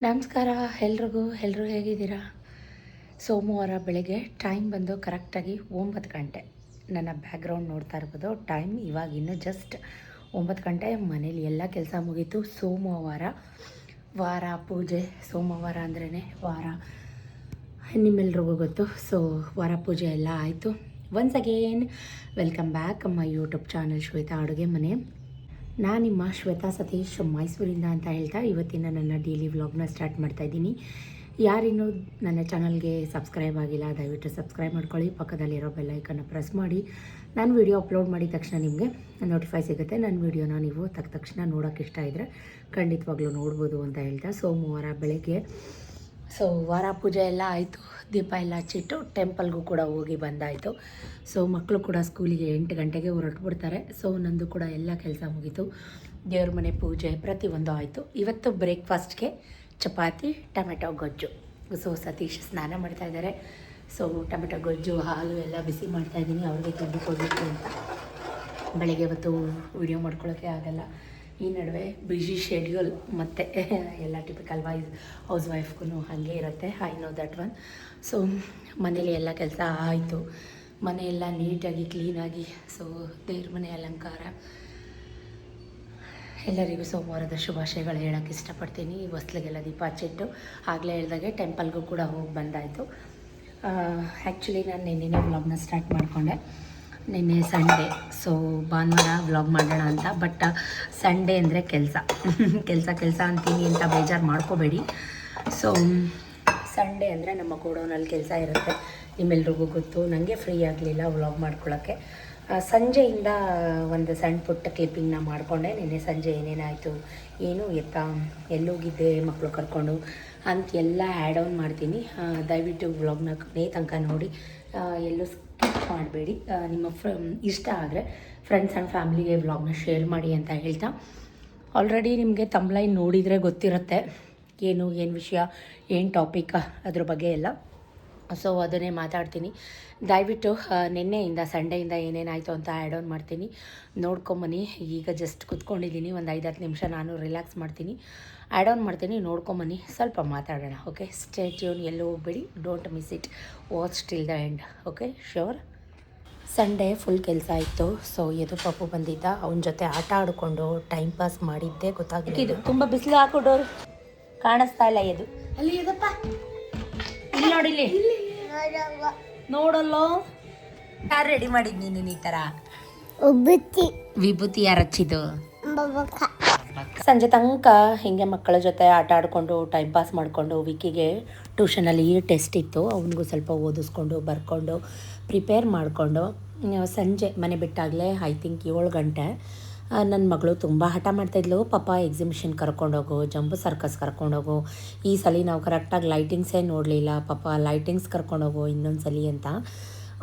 ನಮಸ್ಕಾರ ಎಲ್ಲರೂ ಹೇಗಿದ್ದೀರಾ? ಸೋಮವಾರ ಬೆಳಗ್ಗೆ ಟೈಮ್ ಬಂದು ಕರೆಕ್ಟಾಗಿ 9 ಗಂಟೆ. ನನ್ನ ಬ್ಯಾಕ್ಗ್ರೌಂಡ್ ನೋಡ್ತಾ ಇರ್ಬೋದು. ಟೈಮ್ ಇವಾಗ ಇನ್ನೂ ಜಸ್ಟ್ 9 ಗಂಟೆ. ಮನೇಲಿ ಎಲ್ಲ ಕೆಲಸ ಮುಗೀತು. ಸೋಮವಾರ ವಾರ ಪೂಜೆ. ಸೋಮವಾರ ಅಂದ್ರೇ ವಾರ, ನಿಮ್ಮೆಲ್ರಿಗೂ ಗೊತ್ತು. ಸೊ ವಾರ ಪೂಜೆ ಎಲ್ಲ ಆಯಿತು. Once again welcome back my YouTube channel Shweta ಅಡುಗೆ ಮನೆ. ನಾನು ನಿಮ್ಮ ಶ್ವೇತಾ ಸತೀಶ್ ಮೈಸೂರಿಂದ ಅಂತ ಹೇಳ್ತಾ ಇವತ್ತಿನ ನನ್ನ ಡೈಲಿ ವ್ಲಾಗ್ನ ಸ್ಟಾರ್ಟ್ ಮಾಡ್ತಾಯಿದ್ದೀನಿ. ಯಾರಿನ್ನೂ ನನ್ನ ಚಾನಲ್ಗೆ ಸಬ್ಸ್ಕ್ರೈಬ್ ಆಗಿಲ್ಲ ದಯವಿಟ್ಟು ಸಬ್ಸ್ಕ್ರೈಬ್ ಮಾಡ್ಕೊಳ್ಳಿ. ಪಕ್ಕದಲ್ಲಿರೋ ಬೆಲ್ಲೈಕನ್ನು ಪ್ರೆಸ್ ಮಾಡಿ. ನಾನು ವೀಡಿಯೋ ಅಪ್ಲೋಡ್ ಮಾಡಿದ ತಕ್ಷಣ ನಿಮಗೆ ನೋಟಿಫೈ ಸಿಗುತ್ತೆ. ನನ್ನ ವೀಡಿಯೋನ ನೀವು ತಕ್ಷಣ ನೋಡೋಕ್ಕೆ ಇಷ್ಟ ಇದ್ದರೆ ಖಂಡಿತವಾಗ್ಲೂ ನೋಡ್ಬೋದು ಅಂತ ಹೇಳ್ತಾ ಸೋಮವಾರ ಬೆಳಗ್ಗೆ ವಾರ ಪೂಜೆ ಎಲ್ಲ ಆಯಿತು. ದೀಪ ಎಲ್ಲ ಹಚ್ಚಿಟ್ಟು ಟೆಂಪಲ್ಗೂ ಕೂಡ ಹೋಗಿ ಬಂದಾಯಿತು. ಮಕ್ಕಳು ಕೂಡ ಸ್ಕೂಲಿಗೆ 8 ಗಂಟೆಗೆ ಹೊರಟುಬಿಡ್ತಾರೆ. ನಂದು ಕೂಡ ಎಲ್ಲ ಕೆಲಸ ಮುಗೀತು. ದೇವ್ರ ಮನೆ ಪೂಜೆ ಪ್ರತಿಯೊಂದು ಆಯಿತು. ಇವತ್ತು ಬ್ರೇಕ್ಫಾಸ್ಟ್ಗೆ ಚಪಾತಿ ಟೊಮೆಟೊ ಗೊಜ್ಜು. ಸತೀಶ್ ಸ್ನಾನ ಮಾಡ್ತಾಯಿದ್ದಾರೆ. ಟೊಮೆಟೊ ಗೊಜ್ಜು ಹಾಲು ಎಲ್ಲ ಬಿಸಿ ಮಾಡ್ತಾಯಿದ್ದೀನಿ ಅವ್ರಿಗೆ ತಿಂಡಿ ಕೊಡಬೇಕು ಅಂತ. ಬೆಳಗ್ಗೆ ಹೊತ್ತು ವಿಡಿಯೋ ಮಾಡ್ಕೊಳ್ಳೋಕ್ಕೆ ಆಗಲ್ಲ. ಈ ನಡುವೆ ಬ್ಯುಸಿ ಶೆಡ್ಯೂಲ್ ಮತ್ತು ಎಲ್ಲ ಟಿಪಿಕಲ್ ಹೌಸ್ ವೈಫ್ಗೂ ಹಾಗೆ ಇರುತ್ತೆ. I know that one. ಮನೇಲಿ ಎಲ್ಲ ಕೆಲಸ ಆಯಿತು. ಮನೆಯೆಲ್ಲ ನೀಟಾಗಿ ಕ್ಲೀನಾಗಿ. ದೇವ್ರ ಮನೆ ಅಲಂಕಾರ. ಎಲ್ಲರಿಗೂ ಸೋಮವಾರದ ಶುಭಾಶಯಗಳು ಹೇಳೋಕ್ಕೆ ಇಷ್ಟಪಡ್ತೀನಿ. ಹೊಸ್ಲಿಗೆಲ್ಲ ದೀಪ ಹಚ್ಚಿಟ್ಟು ಆಗಲೇ ಹೇಳಿದಾಗೆ ಟೆಂಪಲ್ಗೂ ಕೂಡ ಹೋಗಿ ಬಂದಾಯಿತು. ಆ್ಯಕ್ಚುಲಿ ನಾನು ನಿನ್ನೆ ವ್ಲಾಗ್ನ ಸ್ಟಾರ್ಟ್ ಮಾಡಿಕೊಂಡೆ. ನಿನ್ನೆ ಸಂಡೇ. ಭಾನುವಾರ ವ್ಲಾಗ್ ಮಾಡೋಣ ಅಂತ. ಬಟ್ ಸಂಡೇ ಅಂದರೆ ಕೆಲಸ ಅಂತೀನಿ ಅಂತ ಬೇಜಾರು ಮಾಡ್ಕೋಬೇಡಿ. ಸಂಡೇ ಅಂದರೆ ನಮ್ಮ ಗೋಡೌನಲ್ಲಿ ಕೆಲಸ ಇರುತ್ತೆ. ನಿಮ್ಮೆಲ್ರಿಗೂ ಗೊತ್ತು. ನನಗೆ ಫ್ರೀ ಆಗಲಿಲ್ಲ ವ್ಲಾಗ್ ಮಾಡ್ಕೊಳ್ಳೋಕ್ಕೆ. ಸಂಜೆಯಿಂದ ಒಂದು ಸಣ್ಣ ಪುಟ್ಟ ಕ್ಲಿಪ್ಪಿಂಗ್ನ ಮಾಡಿಕೊಂಡೆ. ನಿನ್ನೆ ಸಂಜೆ ಏನೇನಾಯಿತು, ಏನು ಎಲ್ಲೋಗಿದ್ದೆ ಮಕ್ಕಳು ಕರ್ಕೊಂಡು ಅಂತ ಎಲ್ಲ ಆ್ಯಡ್ ಆನ್ ಮಾಡ್ತೀನಿ. ದಯವಿಟ್ಟು ವ್ಲಾಗ್ನ ಕೊನೆ ತನಕ ನೋಡಿ. ಎಲ್ಲೂ ಸ್ಕಿಪ್ ಮಾಡಬೇಡಿ. ನಿಮ್ಮ ಇಷ್ಟ ಆದರೆ ಫ್ರೆಂಡ್ಸ್ ಆ್ಯಂಡ್ ಫ್ಯಾಮ್ಲಿಗೆ ವ್ಲಾಗ್ನ ಶೇರ್ ಮಾಡಿ ಅಂತ ಹೇಳ್ತಾ, ಆಲ್ರೆಡಿ ನಿಮಗೆ ತಮ್ಲೈನ್ ನೋಡಿದರೆ ಗೊತ್ತಿರುತ್ತೆ ಏನು ವಿಷಯ, ಏನು ಟಾಪಿಕ್, ಅದ್ರ ಬಗ್ಗೆ ಎಲ್ಲ. ಅದನ್ನೇ ಮಾತಾಡ್ತೀನಿ. ದಯವಿಟ್ಟು ನಿನ್ನೆಯಿಂದ ಸಂಡೆಯಿಂದ ಏನೇನಾಯಿತು ಅಂತ ಆ್ಯಡ್ ಆನ್ ಮಾಡ್ತೀನಿ, ನೋಡ್ಕೊಂಬನ್ನಿ. ಈಗ ಜಸ್ಟ್ ಕುತ್ಕೊಂಡಿದ್ದೀನಿ. ಒಂದು 5-10 ನಿಮಿಷ ನಾನು ರಿಲ್ಯಾಕ್ಸ್ ಮಾಡ್ತೀನಿ, ಆ್ಯಡ್ ಆನ್ ಮಾಡ್ತೀನಿ, ನೋಡ್ಕೊಂಬನ್ನಿ, ಸ್ವಲ್ಪ ಮಾತಾಡೋಣ. ಓಕೆ, ಸ್ಟೇ ಟ್ಯೂನ್, ಎಲ್ಲೂ ಹೋಗಬೇಡಿ. Don't miss it, watch till the end. Okay, sure. Sunday full ಕೆಲಸ ಇತ್ತು. ಎದು ಪಾಪು ಬಂದಿದ್ದ. ಅವನ ಜೊತೆ ಆಟ ಆಡಿಕೊಂಡು ಟೈಮ್ ಪಾಸ್ ಮಾಡಿದ್ದೆ ಗೊತ್ತಾಗಿದ್ದು. ಇದು ತುಂಬ ಬಿಸಿಲು ಹಾಕೊಂಡವ್ರು ಕಾಣಿಸ್ತಾ ಇಲ್ಲ. ಎದು ಅಲ್ಲಿ ಇದಪ್ಪ, ಇಲ್ಲಿ ನೋಡಿಲ್ಲಿ ನೋಡಲ್ಲೋ. ಯಾರು ರೆಡಿ ಮಾಡಿದ್ನಿ ನೀನು ಈ ಥರ? ವಿಭೂತಿ ಯಾರು ಹಚ್ಚಿದ್ದು? ಸಂಜೆ ತನಕ ಹೀಗೆ ಮಕ್ಕಳ ಜೊತೆ ಆಟ ಆಡಿಕೊಂಡು ಟೈಮ್ ಪಾಸ್ ಮಾಡಿಕೊಂಡು, ವಿಕಿಗೆ ಟ್ಯೂಷನಲ್ಲಿ ಟೆಸ್ಟ್ ಇತ್ತು, ಅವನಿಗೂ ಸ್ವಲ್ಪ ಓದಿಸ್ಕೊಂಡು ಬರ್ಕೊಂಡು ಪ್ರಿಪೇರ್ ಮಾಡಿಕೊಂಡು ಸಂಜೆ ಮನೆ ಬಿಟ್ಟಾಗಲೇ ಐ ಥಿಂಕ್ 7 ಗಂಟೆ. ನನ್ನ ಮಗಳು ತುಂಬ ಹಠ ಮಾಡ್ತಾಯಿದ್ಲು. ಪಾಪ ಎಕ್ಸಿಬಿಷನ್ ಕರ್ಕೊಂಡೋಗು, ಜಂಬೂ ಸರ್ಕಸ್ ಕರ್ಕೊಂಡೋಗು, ಈ ಸಲ ನಾವು ಕರೆಕ್ಟಾಗಿ ಲೈಟಿಂಗ್ಸೇ ನೋಡಲಿಲ್ಲ, ಪಾಪ ಲೈಟಿಂಗ್ಸ್ ಕರ್ಕೊಂಡೋಗು ಇನ್ನೊಂದು ಸಲ ಅಂತ.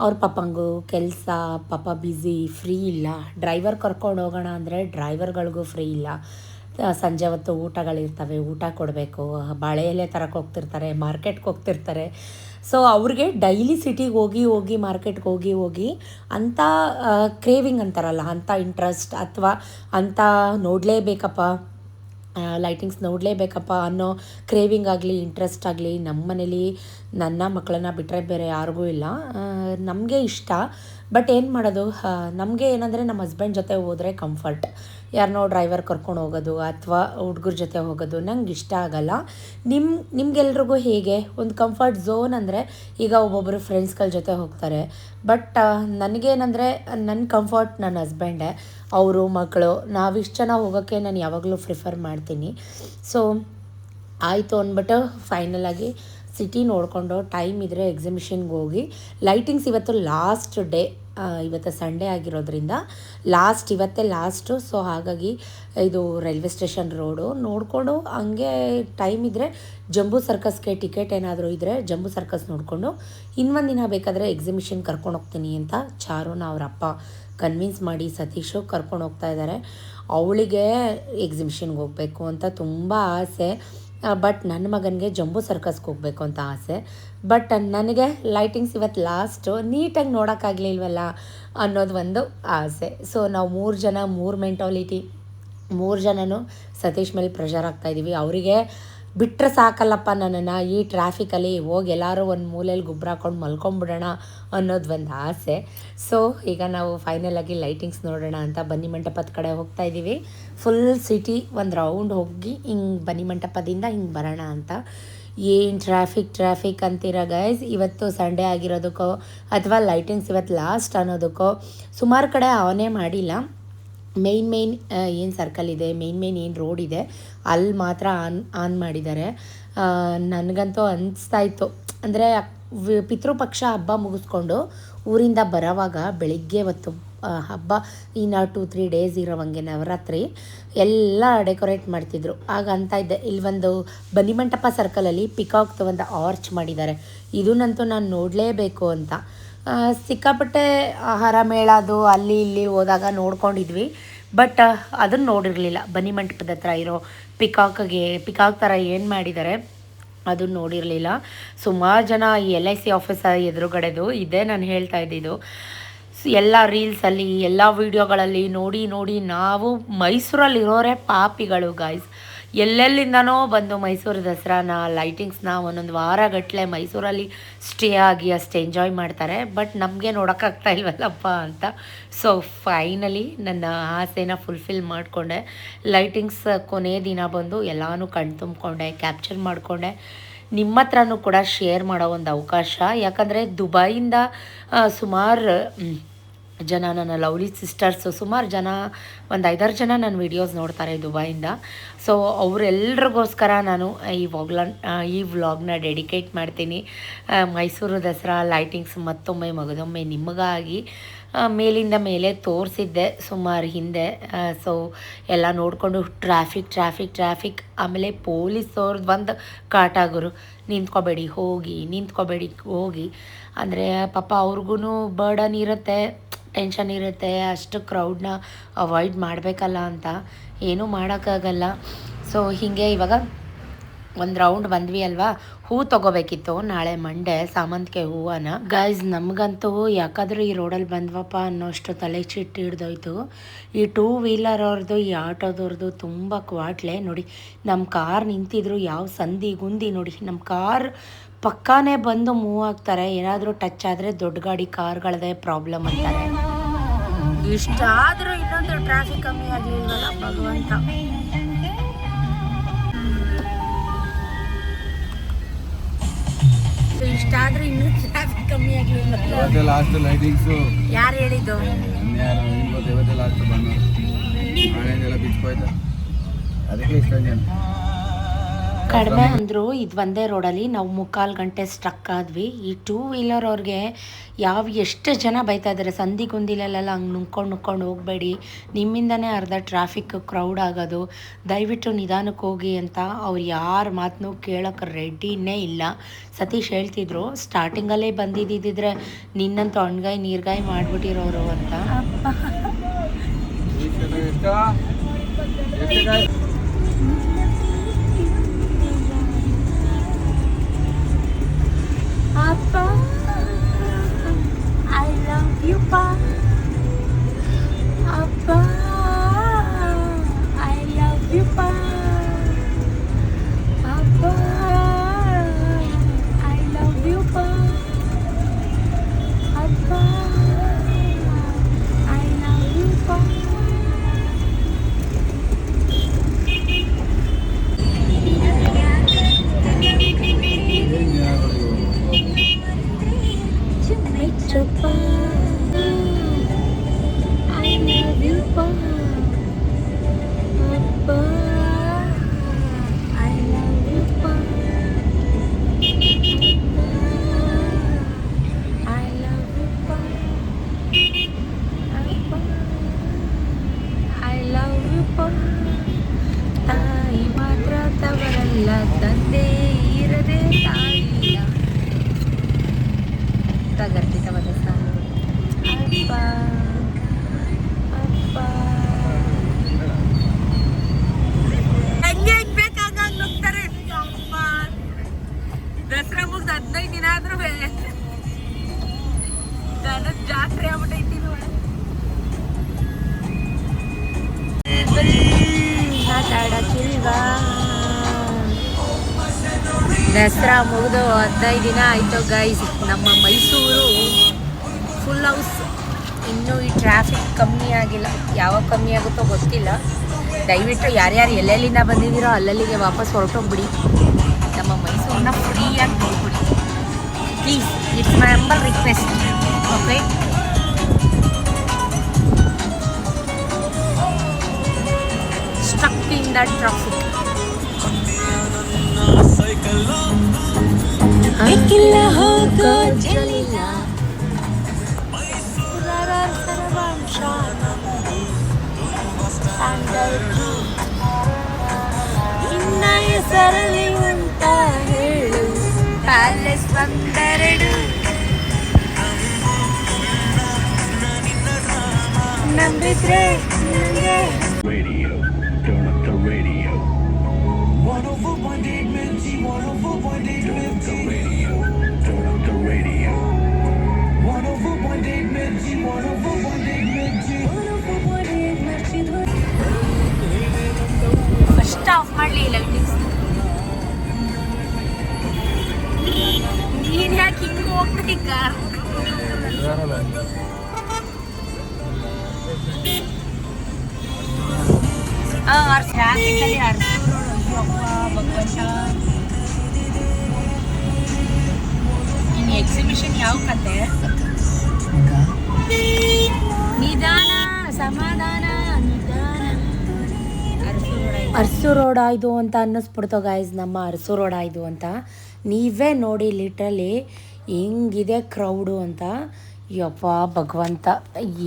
ಅವ್ರ ಪಾಪಂಗೂ ಕೆಲಸ, ಪಾಪ ಬ್ಯುಸಿ, ಫ್ರೀ ಇಲ್ಲ. ಡ್ರೈವರ್ ಕರ್ಕೊಂಡು ಹೋಗೋಣ ಅಂದರೆ ಡ್ರೈವರ್ಗಳಿಗೂ ಫ್ರೀ ಇಲ್ಲ. ಸಂಜೆ ಹೊತ್ತು ಊಟಗಳಿರ್ತವೆ, ಊಟ ಕೊಡಬೇಕು, ಬಾಳೆ ಎಲೆ ತರಕ್ಕೆ ಹೋಗ್ತಿರ್ತಾರೆ, ಮಾರ್ಕೆಟ್ಗೆ ಹೋಗ್ತಿರ್ತಾರೆ. ಅವ್ರಿಗೆ ಡೈಲಿ ಸಿಟಿಗೆ ಹೋಗಿ ಮಾರ್ಕೆಟ್ಗೆ ಹೋಗಿ ಅಂಥ ಕ್ರೇವಿಂಗ್ ಅಂತಾರಲ್ಲ, ಅಂಥ ಇಂಟ್ರೆಸ್ಟ್ ಅಥವಾ ಅಂಥ ನೋಡಲೇಬೇಕಪ್ಪ, ಲೈಟಿಂಗ್ಸ್ ನೋಡಲೇಬೇಕಪ್ಪ ಅನ್ನೋ ಕ್ರೇವಿಂಗ್ ಆಗಲಿ ಇಂಟ್ರೆಸ್ಟ್ ಆಗಲಿ ನಮ್ಮ ಮನೇಲಿ ನನ್ನ ಮಕ್ಕಳನ್ನ ಬಿಟ್ಟರೆ ಬೇರೆ ಯಾರಿಗೂ ಇಲ್ಲ. ನಮಗೆ ಇಷ್ಟ, ಬಟ್ ಏನು ಮಾಡೋದು, ನಮಗೆ ಏನಂದರೆ ನಮ್ಮ ಹಸ್ಬೆಂಡ್ ಜೊತೆ ಹೋದರೆ ಕಂಫರ್ಟ್. ಯಾರನ್ನೋ ಡ್ರೈವರ್ ಕರ್ಕೊಂಡು ಹೋಗೋದು ಅಥವಾ ಹುಡುಗರ ಜೊತೆ ಹೋಗೋದು ನಂಗೆ ಇಷ್ಟ ಆಗಲ್ಲ. ನಿಮ್ಗೆಲ್ರಿಗೂ ಹೇಗೆ ಒಂದು ಕಂಫರ್ಟ್ ಝೋನ್ ಅಂದರೆ, ಈಗ ಒಬ್ಬೊಬ್ಬರು ಫ್ರೆಂಡ್ಸ್ಗಳ ಜೊತೆ ಹೋಗ್ತಾರೆ. ಬಟ್ ನನಗೇನಂದರೆ ನನ್ನ ಕಂಫರ್ಟ್ ನನ್ನ ಹಸ್ಬೆಂಡೇ. ಅವರು ಮಕ್ಕಳು ನಾವಿಷ್ಟು ಜನ ಹೋಗೋಕ್ಕೆ ನಾನು ಯಾವಾಗಲೂ ಪ್ರಿಫರ್ ಮಾಡ್ತೀನಿ. ಆಯಿತು ಅಂದ್ಬಿಟ್ಟು ಫೈನಲಾಗಿ ಸಿಟಿ ನೋಡಿಕೊಂಡು ಟೈಮ್ ಇದ್ದರೆ ಎಕ್ಸಿಬಿಷನ್ಗೆ ಹೋಗಿ ಲೈಟಿಂಗ್ಸ್ ಇವತ್ತು ಲಾಸ್ಟ್ ಡೇ. ಇವತ್ತು ಸಂಡೇ ಆಗಿರೋದ್ರಿಂದ ಇವತ್ತೇ ಲಾಸ್ಟು. ಹಾಗಾಗಿ ಇದು ರೈಲ್ವೆ ಸ್ಟೇಷನ್ ರೋಡು ನೋಡಿಕೊಂಡು ಹಂಗೆ ಟೈಮ್ ಇದ್ದರೆ ಜಂಬೂ ಸರ್ಕಸ್ಗೆ ಟಿಕೆಟ್ ಏನಾದರೂ ಇದ್ದರೆ ಜಂಬೂ ಸರ್ಕಸ್ ನೋಡಿಕೊಂಡು ಇನ್ನೊಂದು ದಿನ ಬೇಕಾದರೆ ಎಕ್ಸಿಬಿಷನ್ ಕರ್ಕೊಂಡು ಹೋಗ್ತೀನಿ ಅಂತ ಚಾರುನ ಅವ್ರ ಅಪ್ಪ ಕನ್ವಿನ್ಸ್ ಮಾಡಿ ಸತೀಶು ಕರ್ಕೊಂಡು ಹೋಗ್ತಾ ಇದ್ದಾರೆ. ಅವಳಿಗೆ ಎಕ್ಸಿಬಿಷನ್ಗೆ ಹೋಗಬೇಕು ಅಂತ ತುಂಬ ಆಸೆ. ಬಟ್ ನನ್ನ ಮಗನಿಗೆ ಜಂಬೂ ಸರ್ಕಸ್ಗೆ ಹೋಗಬೇಕು ಅಂತ ಆಸೆ. ಬಟ್ ನನಗೆ ಲೈಟಿಂಗ್ಸ್ ಇವತ್ತು ಲಾಸ್ಟು, ನೀಟಾಗಿ ನೋಡೋಕ್ಕಾಗಲಿಲ್ವಲ್ಲ ಅನ್ನೋದು ಒಂದು ಆಸೆ. ನಾವು 3 ಜನ 3 ಮೆಂಟಾಲಿಟಿ, 3 ಜನನೂ ಸತೀಶ್ ಮೇಲೆ ಪ್ರೆಷರ್ ಆಗ್ತಾಯಿದ್ದೀವಿ. ಅವರಿಗೆ ಬಿಟ್ಟರೆ ಸಾಕಲ್ಲಪ್ಪ ನನ್ನನ್ನು ಈ ಟ್ರಾಫಿಕಲ್ಲಿ ಹೋಗಿ ಎಲ್ಲರೂ ಒಂದು ಮೂಲೆಯಲ್ಲಿ ಗುಬ್ರ ಹಾಕೊಂಡು ಮಲ್ಕೊಂಬಿಡೋಣ ಅನ್ನೋದು ಒಂದು ಆಸೆ. ಸೊ ಈಗ ನಾವು ಫೈನಲಾಗಿ ಲೈಟಿಂಗ್ಸ್ ನೋಡೋಣ ಅಂತ ಬನ್ನಿ ಮಂಟಪದ ಕಡೆ ಹೋಗ್ತಾ ಇದ್ದೀವಿ. ಫುಲ್ ಸಿಟಿ ಒಂದು ರೌಂಡ್ ಹೋಗಿ ಹಿಂಗೆ ಬನ್ನಿ ಮಂಟಪದಿಂದ ಹಿಂಗೆ ಬರೋಣ ಅಂತ. ಏನು ಟ್ರಾಫಿಕ್ ಅಂತೀರ ಗೈಸ್. ಇವತ್ತು ಸಂಡೇ ಆಗಿರೋದಕ್ಕೋ ಅಥವಾ ಲೈಟಿಂಗ್ಸ್ ಇವತ್ತು ಲಾಸ್ಟ್ ಅನ್ನೋದಕ್ಕೋ ಸುಮಾರು ಕಡೆ ಅವನೇ ಮಾಡಿಲ್ಲ. ಮೇಯ್ನ್ ಏನು ಸರ್ಕಲ್ ಇದೆ, ಮೇಯ್ನ್ ಏನು ರೋಡ್ ಇದೆ ಅಲ್ಲಿ ಮಾತ್ರ ಆನ್ ಮಾಡಿದ್ದಾರೆ. ನನಗಂತೂ ಅನಿಸ್ತಾ ಇತ್ತು ಅಂದರೆ ಪಿತೃಪಕ್ಷ ಹಬ್ಬ ಮುಗಿಸ್ಕೊಂಡು ಊರಿಂದ ಬರೋವಾಗ ಬೆಳಿಗ್ಗೆ ಹೊತ್ತು ಹಬ್ಬ ಇನ್ನು 2-3 ಡೇಸ್ ಇರೋವಂಗೆ ನವರಾತ್ರಿ ಎಲ್ಲ ಡೆಕೋರೇಟ್ ಮಾಡ್ತಿದ್ರು. ಆಗ ಅಂತ ಇದ್ದೆ ಇಲ್ಲಿ ಒಂದು ಬನ್ನಿಮಂಟಪ ಸರ್ಕಲಲ್ಲಿ ಪಿಕಾಕ್ದು ಒಂದು ಆರ್ಚ್ ಮಾಡಿದ್ದಾರೆ. ಇದನ್ನಂತೂ ನಾನು ನೋಡಲೇಬೇಕು ಅಂತ. ಸಿಕ್ಕಾಪಟ್ಟೆ ಆಹಾರ ಮೇಳದು ಅಲ್ಲಿ ಇಲ್ಲಿ ಹೋದಾಗ ನೋಡ್ಕೊಂಡಿದ್ವಿ, ಬಟ್ ಅದನ್ನು ನೋಡಿರಲಿಲ್ಲ. ಬನ್ನಿಮಂಟಪದ ಹತ್ರ ಇರೋ ಪಿಕಾಕ್ ಥರ ಏನು ಮಾಡಿದ್ದಾರೆ ಅದನ್ನು ನೋಡಿರಲಿಲ್ಲ. ಸುಮಾರು ಜನ ಈ LIC ಆಫೀಸ್ ಎದುರುಗಡೆದು ಇದೇ ನಾನು ಹೇಳ್ತಾ ಇದ್ದಿದ್ದು. ಎಲ್ಲ ರೀಲ್ಸಲ್ಲಿ ಎಲ್ಲ ವೀಡಿಯೋಗಳಲ್ಲಿ ನೋಡಿ ನಾವು ಮೈಸೂರಲ್ಲಿರೋರೇ ಪಾಪಿಗಳು ಗಾಯ್ಸ್. ಎಲ್ಲೆಲ್ಲಿಂದನೋ ಬಂದು ಮೈಸೂರು ದಸರಾನ ಲೈಟಿಂಗ್ಸ್ನ ಒಂದೊಂದು ವಾರಗಟ್ಟಲೆ ಮೈಸೂರಲ್ಲಿ ಸ್ಟೇ ಆಗಿ ಅಷ್ಟು ಎಂಜಾಯ್ ಮಾಡ್ತಾರೆ. ಬಟ್ ನಮಗೆ ನೋಡೋಕ್ಕಾಗ್ತಾ ಇಲ್ವಲ್ಲಪ್ಪ ಅಂತ. ಸೊ ಫೈನಲಿ ನನ್ನ ಆಸೆನ ಫುಲ್ಫಿಲ್ ಮಾಡಿಕೊಂಡೆ. ಲೈಟಿಂಗ್ಸ್ ಕೊನೆ ದಿನ ಬಂದು ಎಲ್ಲನೂ ಕಣ್ ತುಂಬಿಕೊಂಡೆ, ಕ್ಯಾಪ್ಚರ್ ಮಾಡಿಕೊಂಡೆ. ನಿಮ್ಮ ಹತ್ರನೂ ಕೂಡ ಶೇರ್ ಮಾಡೋ ಒಂದು ಅವಕಾಶ. ಯಾಕಂದರೆ ದುಬೈಯಿಂದ ಸುಮಾರು ಜನ, ನನ್ನ ಲವ್ಲಿ ಸಿಸ್ಟರ್ಸು ಸುಮಾರು ಜನ, ಒಂದು 5-6 ಜನ ನನ್ನ ವೀಡಿಯೋಸ್ ನೋಡ್ತಾರೆ ದುಬೈಯಿಂದ. ಸೊ ಅವರೆಲ್ರಿಗೋಸ್ಕರ ನಾನು ಈ ವ್ಲಾಗ್ನ ಡೆಡಿಕೇಟ್ ಮಾಡ್ತೀನಿ. ಮೈಸೂರು ದಸರಾ ಲೈಟಿಂಗ್ಸ್ ಮತ್ತೊಮ್ಮೆ ಮಗದೊಮ್ಮೆ ನಿಮಗಾಗಿ ಮೇಲಿಂದ ಮೇಲೆ ತೋರಿಸಿದ್ದೆ ಸುಮಾರು ಹಿಂದೆ. ಸೊ ಎಲ್ಲ ನೋಡಿಕೊಂಡು ಟ್ರಾಫಿಕ್ ಆಮೇಲೆ ಪೊಲೀಸವ್ರದ್ದು ಒಂದು ಕಾಟಾಗರು, ನಿಂತ್ಕೋಬೇಡಿ ಹೋಗಿ ಅಂದರೆ ಪಾಪ ಅವ್ರಿಗೂ ಬರ್ಡನ್ ಇರುತ್ತೆ, ಟೆನ್ಷನ್ ಇರುತ್ತೆ. ಅಷ್ಟು ಕ್ರೌಡ್ನ ಅವಾಯ್ಡ್ ಮಾಡಬೇಕಲ್ಲ ಅಂತ ಏನೂ ಮಾಡೋಕ್ಕಾಗಲ್ಲ. ಸೊ ಹೀಗೆ ಇವಾಗ ಒಂದು ರೌಂಡ್ ಬಂದ್ವಿ ಅಲ್ವಾ. ಹೂ ತೊಗೋಬೇಕಿತ್ತು ನಾಳೆ ಮಂಡೇ, ಸಾಮಂತಿಗೆ ಹೂವನ. ಗೈಸ್ ನಮಗಂತೂ ಯಾಕಾದರೂ ಈ ರೋಡಲ್ಲಿ ಬಂದ್ವಪ್ಪ ಅನ್ನೋಷ್ಟು ತಲೆ ಚಿಟ್ಟು ಹಿಡ್ದೋಯ್ತು. ಈ 2 ವೀಲರ್ ಅವ್ರದ್ದು, ಈ ಆಟೋದವ್ರದ್ದು ತುಂಬ ಕ್ವಾಟ್ಲೆ ನೋಡಿ. ನಮ್ಮ ಕಾರ್ ನಿಂತಿದ್ರು ಯಾವ ಸಂದಿ ಗುಂದಿ ನೋಡಿ. ನಮ್ಮ ಕಾರ್ ಪಕ್ಕಾನೇ ಬಂದು ಮೂವ್ ಆಗ್ತಾರೆ. ಏನಾದರೂ ಟಚ್ ಆದರೆ ದೊಡ್ಡ ಗಾಡಿ ಕಾರ್ಗಳದೇ ಪ್ರಾಬ್ಲಮ್ ಅಂತಾರೆ. ಇಷ್ಟಾದರೂ ಇನ್ನೊಂದು ಟ್ರಾಫಿಕ್ ಕಮ್ಮಿ ಆಗಲಿಲ್ವಲ್ಲ ಭಗವಂತ. ಇಷ್ಟಾದ್ರೂ ಇನ್ನೂ ಟ್ರಾಫಿಕ್ ಕಮ್ಮಿ ಆಗಲಿಲ್ಲ. ಲಾಸ್ಟ್ ಲೈಟಿಂಗ್ಸು ಯಾರು ಹೇಳಿದ್ದು? ಲಾಸ್ಟ್ ಬಂದು ಮಳೆಯೆಲ್ಲ ಬಿಚ್ಕೋಯ್ತು, ಅದಕ್ಕೆ ಇಷ್ಟೊಂದು ಜನ ಕಡಿಮೆ ಅಂದರು. ಇದು ಒಂದೇ ರೋಡಲ್ಲಿ ನಾವು 3/4 ಗಂಟೆ ಸ್ಟ್ರಕ್ ಆದ್ವಿ. ಈ 2 ವೀಲರ್ ಅವ್ರಿಗೆ ಎಷ್ಟು ಜನ ಬೈತಾ ಇದ್ದಾರೆ, ಸಂದಿಗೊಂದಿಲೆಲ್ಲ ಹಂಗೆ ನುಗ್ಕೊಂಡು ಹೋಗಬೇಡಿ, ನಿಮ್ಮಿಂದನೇ ಅರ್ಧ ಟ್ರಾಫಿಕ್ ಕ್ರೌಡ್ ಆಗೋದು, ದಯವಿಟ್ಟು ನಿಧಾನಕ್ಕೆ ಹೋಗಿ ಅಂತ. ಅವ್ರು ಯಾರ ಮಾತನ್ನೂ ಕೇಳೋಕ್ಕೆ ರೆಡಿನೇ ಇಲ್ಲ. ಸತೀಶ್ ಹೇಳ್ತಿದ್ರು ಸ್ಟಾರ್ಟಿಂಗಲ್ಲೇ ಬಂದಿದ್ದಿದ್ರೆ ನಿನ್ನಂತೂ ಅಣ್ಗಾಯಿ ನೀರ್ಗಾಯಿ ಮಾಡಿಬಿಟ್ಟಿರೋರು ಅಂತ. Papa, I love you, Pa. Papa, I love you, Pa. Papa, I love you, Pa. Papa, I love you, Pa. Papa, I love you, Pa. Papa, I love you, Pa. I love you, Pa. Papa, I love you, Pa. ತಾಯಿ ಮಾತ್ರ ತವರಲ್ಲ, ತಂದೆ ಇರದೆ ತಾಯಿಲ್ಲ. ಗರ್ಭಿತವಾದ ಸಾಲು. ಅಪ್ಪ ಅಪ್ಪ ಹೆಂಗೆ ಬೇಕಾಗ ನುಗ್ತಾರೆ. ಅಪ್ಪ ದಸರಾ ಮುಗ್ದು 15 ದಿನ ಆದ್ರೂ ದನದ ಜಾತ್ರೆ ಆಗ್ಬಿಟ್ಟೈತಿ. ಮಾತಾಡಕ್ಕಿಲ್ವಾ ದಸರಾ ಮುಗಿದು 15 ದಿನ ಆಯಿತು ಗೈಸ್. ನಮ್ಮ ಮೈಸೂರು ಫುಲ್ ಹೌಸ್. ಇನ್ನೂ ಈ ಟ್ರಾಫಿಕ್ ಕಮ್ಮಿ ಆಗಿಲ್ಲ. ಯಾವಾಗ ಕಮ್ಮಿ ಆಗುತ್ತೋ ಗೊತ್ತಿಲ್ಲ. ದಯವಿಟ್ಟು ಯಾರ್ಯಾರು ಎಲ್ಲೆಲ್ಲಿಂದ ಬಂದಿದ್ದೀರೋ ಅಲ್ಲಲ್ಲಿಗೆ ವಾಪಸ್ ಹೊರಟೋಗ್ಬಿಡಿ. ನಮ್ಮ ಮೈಸೂರನ್ನ ಫ್ರೀಯಾಗಿ ನೋಡ್ಬಿಡಿ please. It's my humble request. Okay, stuck in the traffic. ಬೇಕಿಲ್ಲ ಹೋಗೋ ಜಲಿಲ್ಲ ಇನ್ನ ಹೆಸರಲ್ಲಿ ಅಂತ ಹೇಳು, ಪ್ಯಾಲೇಸ್ ಒಂದೆರಡು ನಂಬಿದ್ರೆ Radio, turn up the radio. 104.8 Mirchi, 104.8 Mirchi. Turn up the radio. 104.8 Mirchi, 104.8 Mirchi. 104.8 Mirchi. First of ಮಾಡಲಿ ಲೈಟಿಂಗ್ಸ್. ನೀನು ಯಾಕೆ ಹಿಂಗೆ ಹೋಗ್ಬಿಟ್ಟು ಕಾರ್ ಟ್ರಾಫಿಕಲ್ಲಿ ಅರ್ಸೂರು ಭಗವಂತ. ಇನ್ನು ಎಕ್ಸಿಬಿಷನ್ ಯಾವ ಕತೆ? ನಿಧಾನ ಸಮಾಧಾನ ನಿಧಾನ. ಅರಸು ರೋಡ ಇದು ಅಂತ ಅನ್ನಿಸ್ಬಿಡ್ತು ಗೈಸ್. ನಮ್ಮ ಅರಸು ರೋಡ ಇದು ಅಂತ ನೀವೇ ನೋಡಿ ಲಿಟ್ರಲಿ ಹೆಂಗಿದೆ ಕ್ರೌಡು ಅಂತ. ಯಪ್ಪ ಭಗವಂತ,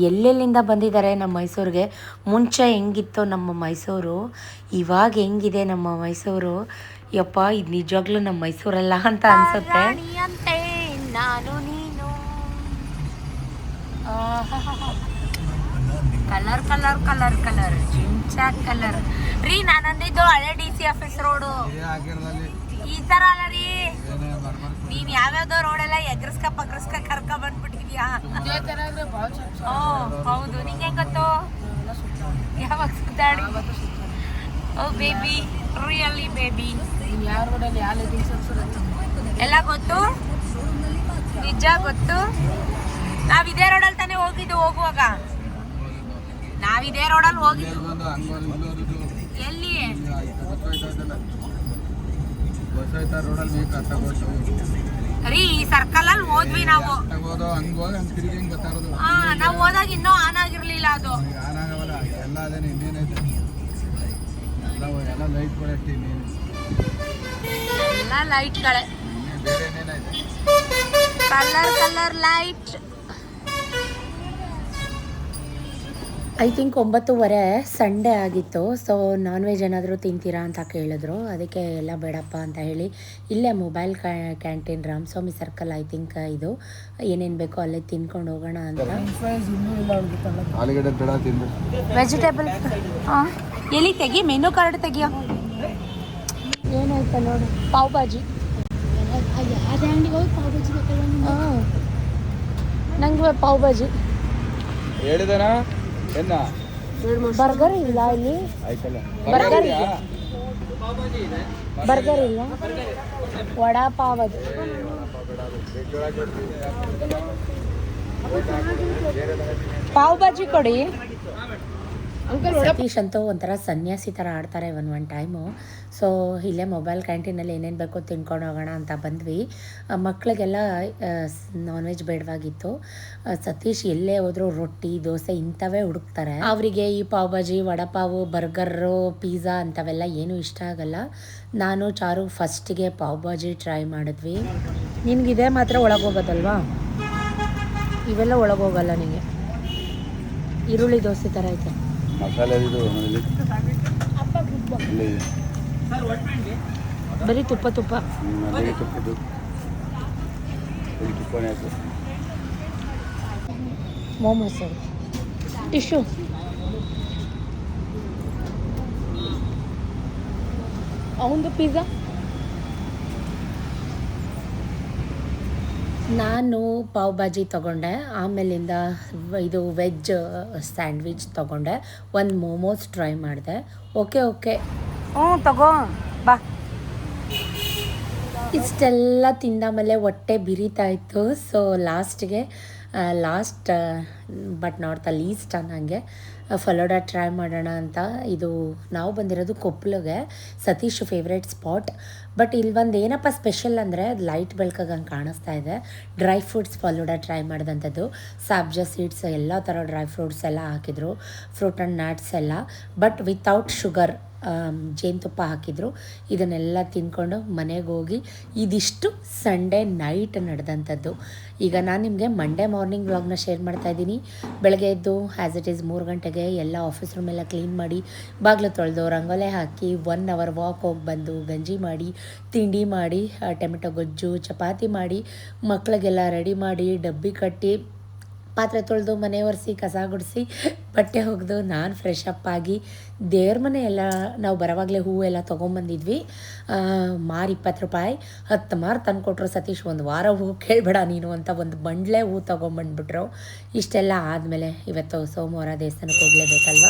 ಎಲ್ಲೆಲ್ಲಿಂದ ಬಂದಿದ್ದಾರೆ ನಮ್ಮ ಮೈಸೂರಿಗೆ. ಮುಂಚೆ ಹೆಂಗಿತ್ತು ನಮ್ಮ ಮೈಸೂರು, ಇವಾಗ ಹೆಂಗಿದೆ ನಮ್ಮ ಮೈಸೂರು. ಯಪ್ಪ, ಇದು ನಿಜವಾಗ್ಲೂ ನಮ್ಮ ಮೈಸೂರಲ್ಲ ಅಂತ ಅನ್ಸುತ್ತೆ. ನಾನು ನೀನು ಕಲರ್ ಕಲರ್ ಕಲರ್ ಕಲರ್ ಚಿಂಚಾಕ್ ಕಲರ್ ರೀ. ನಾನು ಅಂದಿದ್ದು ಹಳೆ DC ಆಫೀಸ್ ರೋಡು ಈ ಥರ ಅಲ್ಲ ರೀ. ನೀನ್ ಯಾವ್ಯಾವ್ದೋ ರೋಡೆಲ್ಲ ಎಗ್ರಸ್ಕ ಪಗ್ರಸ್ಕ ಕರ್ಕ ಬಂದ್ಬಿಟ್ಟಿದ್ಯಾ. ಹೌದು, ನಿಂಗೆ ಹೆಂಗ್ ಗೊತ್ತು? ಯಾವಾಗ ಸುತ್ತಾಡಿ? ಓ ಬೇಬಿ, ರಿಯಲಿ ಬೇಬಿ, ಎಲ್ಲ ಗೊತ್ತು, ನಿಜ ಗೊತ್ತು. ನಾವ್ ಇದೇ ರೋಡಲ್ಲಿ ತಾನೇ ಹೋಗಿದ್ದು. ಹೋಗುವಾಗ ನಾವ್ ಇದೇ ರೋಡಲ್ಲಿ ಹೋಗಿದ್ದು. ಎಲ್ಲಿ? ರೀ ಈ ಸರ್ಕಲ್ ಅಲ್ಲಿ ಹೋದ್ವಿ ನಾವು. ನಾವು ಹೋದಾಗ ಇನ್ನೂ ಆನ್ ಆಗಿರ್ಲಿಲ್ಲ ಅದು. ಎಲ್ಲ ಲೈಟ್ಗಳೇ, colour colour light. I think 9:30 Sunday ಆಗಿತ್ತು. ಸೊ ನಾನ್ ವೆಜ್ ಏನಾದರೂ ತಿಂತೀರಾ ಅಂತ ಕೇಳಿದ್ರು. ಅದಕ್ಕೆ ಎಲ್ಲ ಬೇಡಪ್ಪ ಅಂತ ಹೇಳಿ ಇಲ್ಲೇ mobile canteen Ramaswamy circle I think ಇದು ಏನೇನು ಬೇಕೋ ಅಲ್ಲೇ ತಿನ್ಕೊಂಡು ಹೋಗೋಣ ಅಂತ. ವೆಜಿಟೇಬಲ್ ಎಲ್ಲಿ ತೆಗಿ, ಮೆನು ಕಾರ್ಡ್ ತೆಗಿಯೋ. ಏನಾಯ್ತಾ ನೋಡಿ, ಪಾವ್ ಭಾಜಿ. ಹಾಂ, ನಂಗೆ ಪಾವ್ ಭಾಜಿ. ಹೇಳಿದನಾ ಬರ್ಗರ್ ಇಲ್ಲ ಇಲ್ಲಿ. ಬರ್ಗರ್ ಇಲ್ಲ, ಬರ್ಗರ್ ಇಲ್ಲ, ವಡಾ ಪಾವ್. ಅದು ಪಾವ್ ಭಾಜಿ ಕೊಡಿ. ಸತೀಶ್ ಅಂತೂ ಒಂಥರ ಸನ್ಯಾಸಿ ಥರ ಆಡ್ತಾರೆ ಒಂದು ಟೈಮು. ಸೊ ಇಲ್ಲೇ ಮೊಬೈಲ್ ಕ್ಯಾಂಟೀನಲ್ಲಿ ಏನೇನು ಬೇಕೋ ತಿನ್ಕೊಂಡು ಹೋಗೋಣ ಅಂತ ಬಂದ್ವಿ. ಮಕ್ಕಳಿಗೆಲ್ಲ ನಾನ್ ವೆಜ್ ಬೇಡವಾಗಿತ್ತು. ಸತೀಶ್ ಎಲ್ಲೇ ಹೋದರೂ ರೊಟ್ಟಿ ದೋಸೆ ಇಂಥವೇ ಹುಡುಕ್ತಾರೆ. ಅವರಿಗೆ ಈ ಪಾವ್ ಭಾಜಿ, ವಡಪಾವು, ಬರ್ಗರು, ಪಿಜ್ಜಾ ಅಂಥವೆಲ್ಲ ಏನೂ ಇಷ್ಟ ಆಗಲ್ಲ. ನಾನು ಚಾರು ಫಸ್ಟಿಗೆ ಪಾವ್ ಭಾಜಿ ಟ್ರೈ ಮಾಡಿದ್ವಿ. ನಿನಗಿದೆ ಮಾತ್ರ ಒಳಗೋಗೋದಲ್ವಾ, ಇವೆಲ್ಲ ಒಳಗೋಗಲ್ಲ ನಿನಗೆ. ಈರುಳ್ಳಿ ದೋಸೆ ಥರ ಐತೆ ಮಸಾಲೆ. ಬರೀ ತುಪ್ಪ ತುಪ್ಪ. ಮೋಮೋಸ್ ಟಿಶ್ಯೂ. ಅವನದು ಪಿಜ್ಜಾ. ನಾನು ಪಾವ್ ಭಾಜಿ ತೊಗೊಂಡೆ, ಆಮೇಲಿಂದ ಇದು ವೆಜ್ ಸ್ಯಾಂಡ್ವಿಚ್ ತೊಗೊಂಡೆ, ಒಂದು ಮೋಮೋಸ್ ಟ್ರೈ ಮಾಡಿದೆ. ಓಕೆ ಓಕೆ, ಹ್ಞೂ ತಗೋ ಬಾ. ಇಷ್ಟೆಲ್ಲ ತಿಂದಾಮೇಲೆ ಹೊಟ್ಟೆ ಬಿರಿತಾ ಇತ್ತು. So last but not the least ಅನ್ನಂಗೆ ಫಲೂಡಾ ಟ್ರೈ ಮಾಡೋಣ ಅಂತ. ಇದು ನಾವು ಬಂದಿರೋದು ಕೊಪ್ಪಳಿಗೆ, ಸತೀಶ್ ಫೇವ್ರೇಟ್ ಸ್ಪಾಟ್. ಬಟ್ ಇಲ್ಲಿ ಒಂದು ಏನಪ್ಪ ಸ್ಪೆಷಲ್ ಅಂದರೆ ಲೈಟ್ ಬೆಳಕಾಗ ಹಂಗೆ ಕಾಣಿಸ್ತಾ ಇದೆ. ಡ್ರೈ ಫ್ರೂಟ್ಸ್ ಫಲೂಡಾ ಟ್ರೈ ಮಾಡಿದಂಥದ್ದು. ಸಾಬ್ಜಾ ಸೀಡ್ಸ್ ಎಲ್ಲ ಥರ ಡ್ರೈ ಫ್ರೂಟ್ಸ್ ಎಲ್ಲ ಹಾಕಿದ್ರು, ಫ್ರೂಟ್ ಆ್ಯಂಡ್ ನಟ್ಸ್ ಎಲ್ಲ, ಬಟ್ ವಿತೌಟ್ ಶುಗರ್, ಜೇನುತುಪ್ಪ ಹಾಕಿದ್ರು. ಇದನ್ನೆಲ್ಲ ತಿಂದ್ಕೊಂಡು ಮನೆಗೆ ಹೋಗಿ, ಇದಿಷ್ಟು ಸಂಡೇ ನೈಟ್ ನಡೆದಂಥದ್ದು. ಈಗ ನಾನು ನಿಮಗೆ ಮಂಡೇ ಮಾರ್ನಿಂಗ್ ವ್ಲಾಗ್ನ ಶೇರ್ ಮಾಡ್ತಾಯಿದ್ದೀನಿ. ಬೆಳಗ್ಗೆ ಎದ್ದು ಆ್ಯಸ್ ಇಟ್ ಈಸ್ 3 ಗಂಟೆಗೆ ಎಲ್ಲ ಆಫೀಸ್ ರೂಮೆಲ್ಲ ಕ್ಲೀನ್ ಮಾಡಿ, ಬಾಗಿಲು ತೊಳೆದು, ರಂಗೋಲೆ ಹಾಕಿ, 1 ಅವರ್ ವಾಕ್ ಹೋಗಿ ಬಂದು, ಗಂಜಿ ಮಾಡಿ, ತಿಂಡಿ ಮಾಡಿ, ಟೊಮೆಟೊ ಗೊಜ್ಜು, ಚಪಾತಿ ಮಾಡಿ, ಮಕ್ಕಳಿಗೆಲ್ಲ ರೆಡಿ ಮಾಡಿ, ಡಬ್ಬಿ ಕಟ್ಟಿ, ಪಾತ್ರೆ ತೊಳೆದು, ಮನೆ ಒರೆಸಿ, ಕಸ ಗುಡಿಸಿ, ಬಟ್ಟೆ ಒಗೆದು, ನಾನು ಫ್ರೆಶ್ ಅಪ್ ಆಗಿ, ದೇವ್ರ ಮನೆ ಎಲ್ಲ ನಾವು ಬರೋವಾಗಲೇ ಹೂವೆಲ್ಲ ತೊಗೊಂಬಂದಿದ್ವಿ. ಮಾರು 20 ರೂಪಾಯಿ, 10 ಮಾರು ತಂದುಕೊಟ್ರು. ಸತೀಶ್ 1 ವಾರ ಹೂ ಕೇಳಬೇಡ ನೀನು ಅಂತ ಒಂದು ಬಂಡ್ಲೆ ಹೂ ತೊಗೊಂಬಂದ್ಬಿಟ್ರು. ಇಷ್ಟೆಲ್ಲ ಆದಮೇಲೆ ಇವತ್ತು ಸೋಮವಾರ ದೇವಸ್ಥಾನಕ್ಕೆ ಹೋಗಲೇಬೇಕಲ್ವ.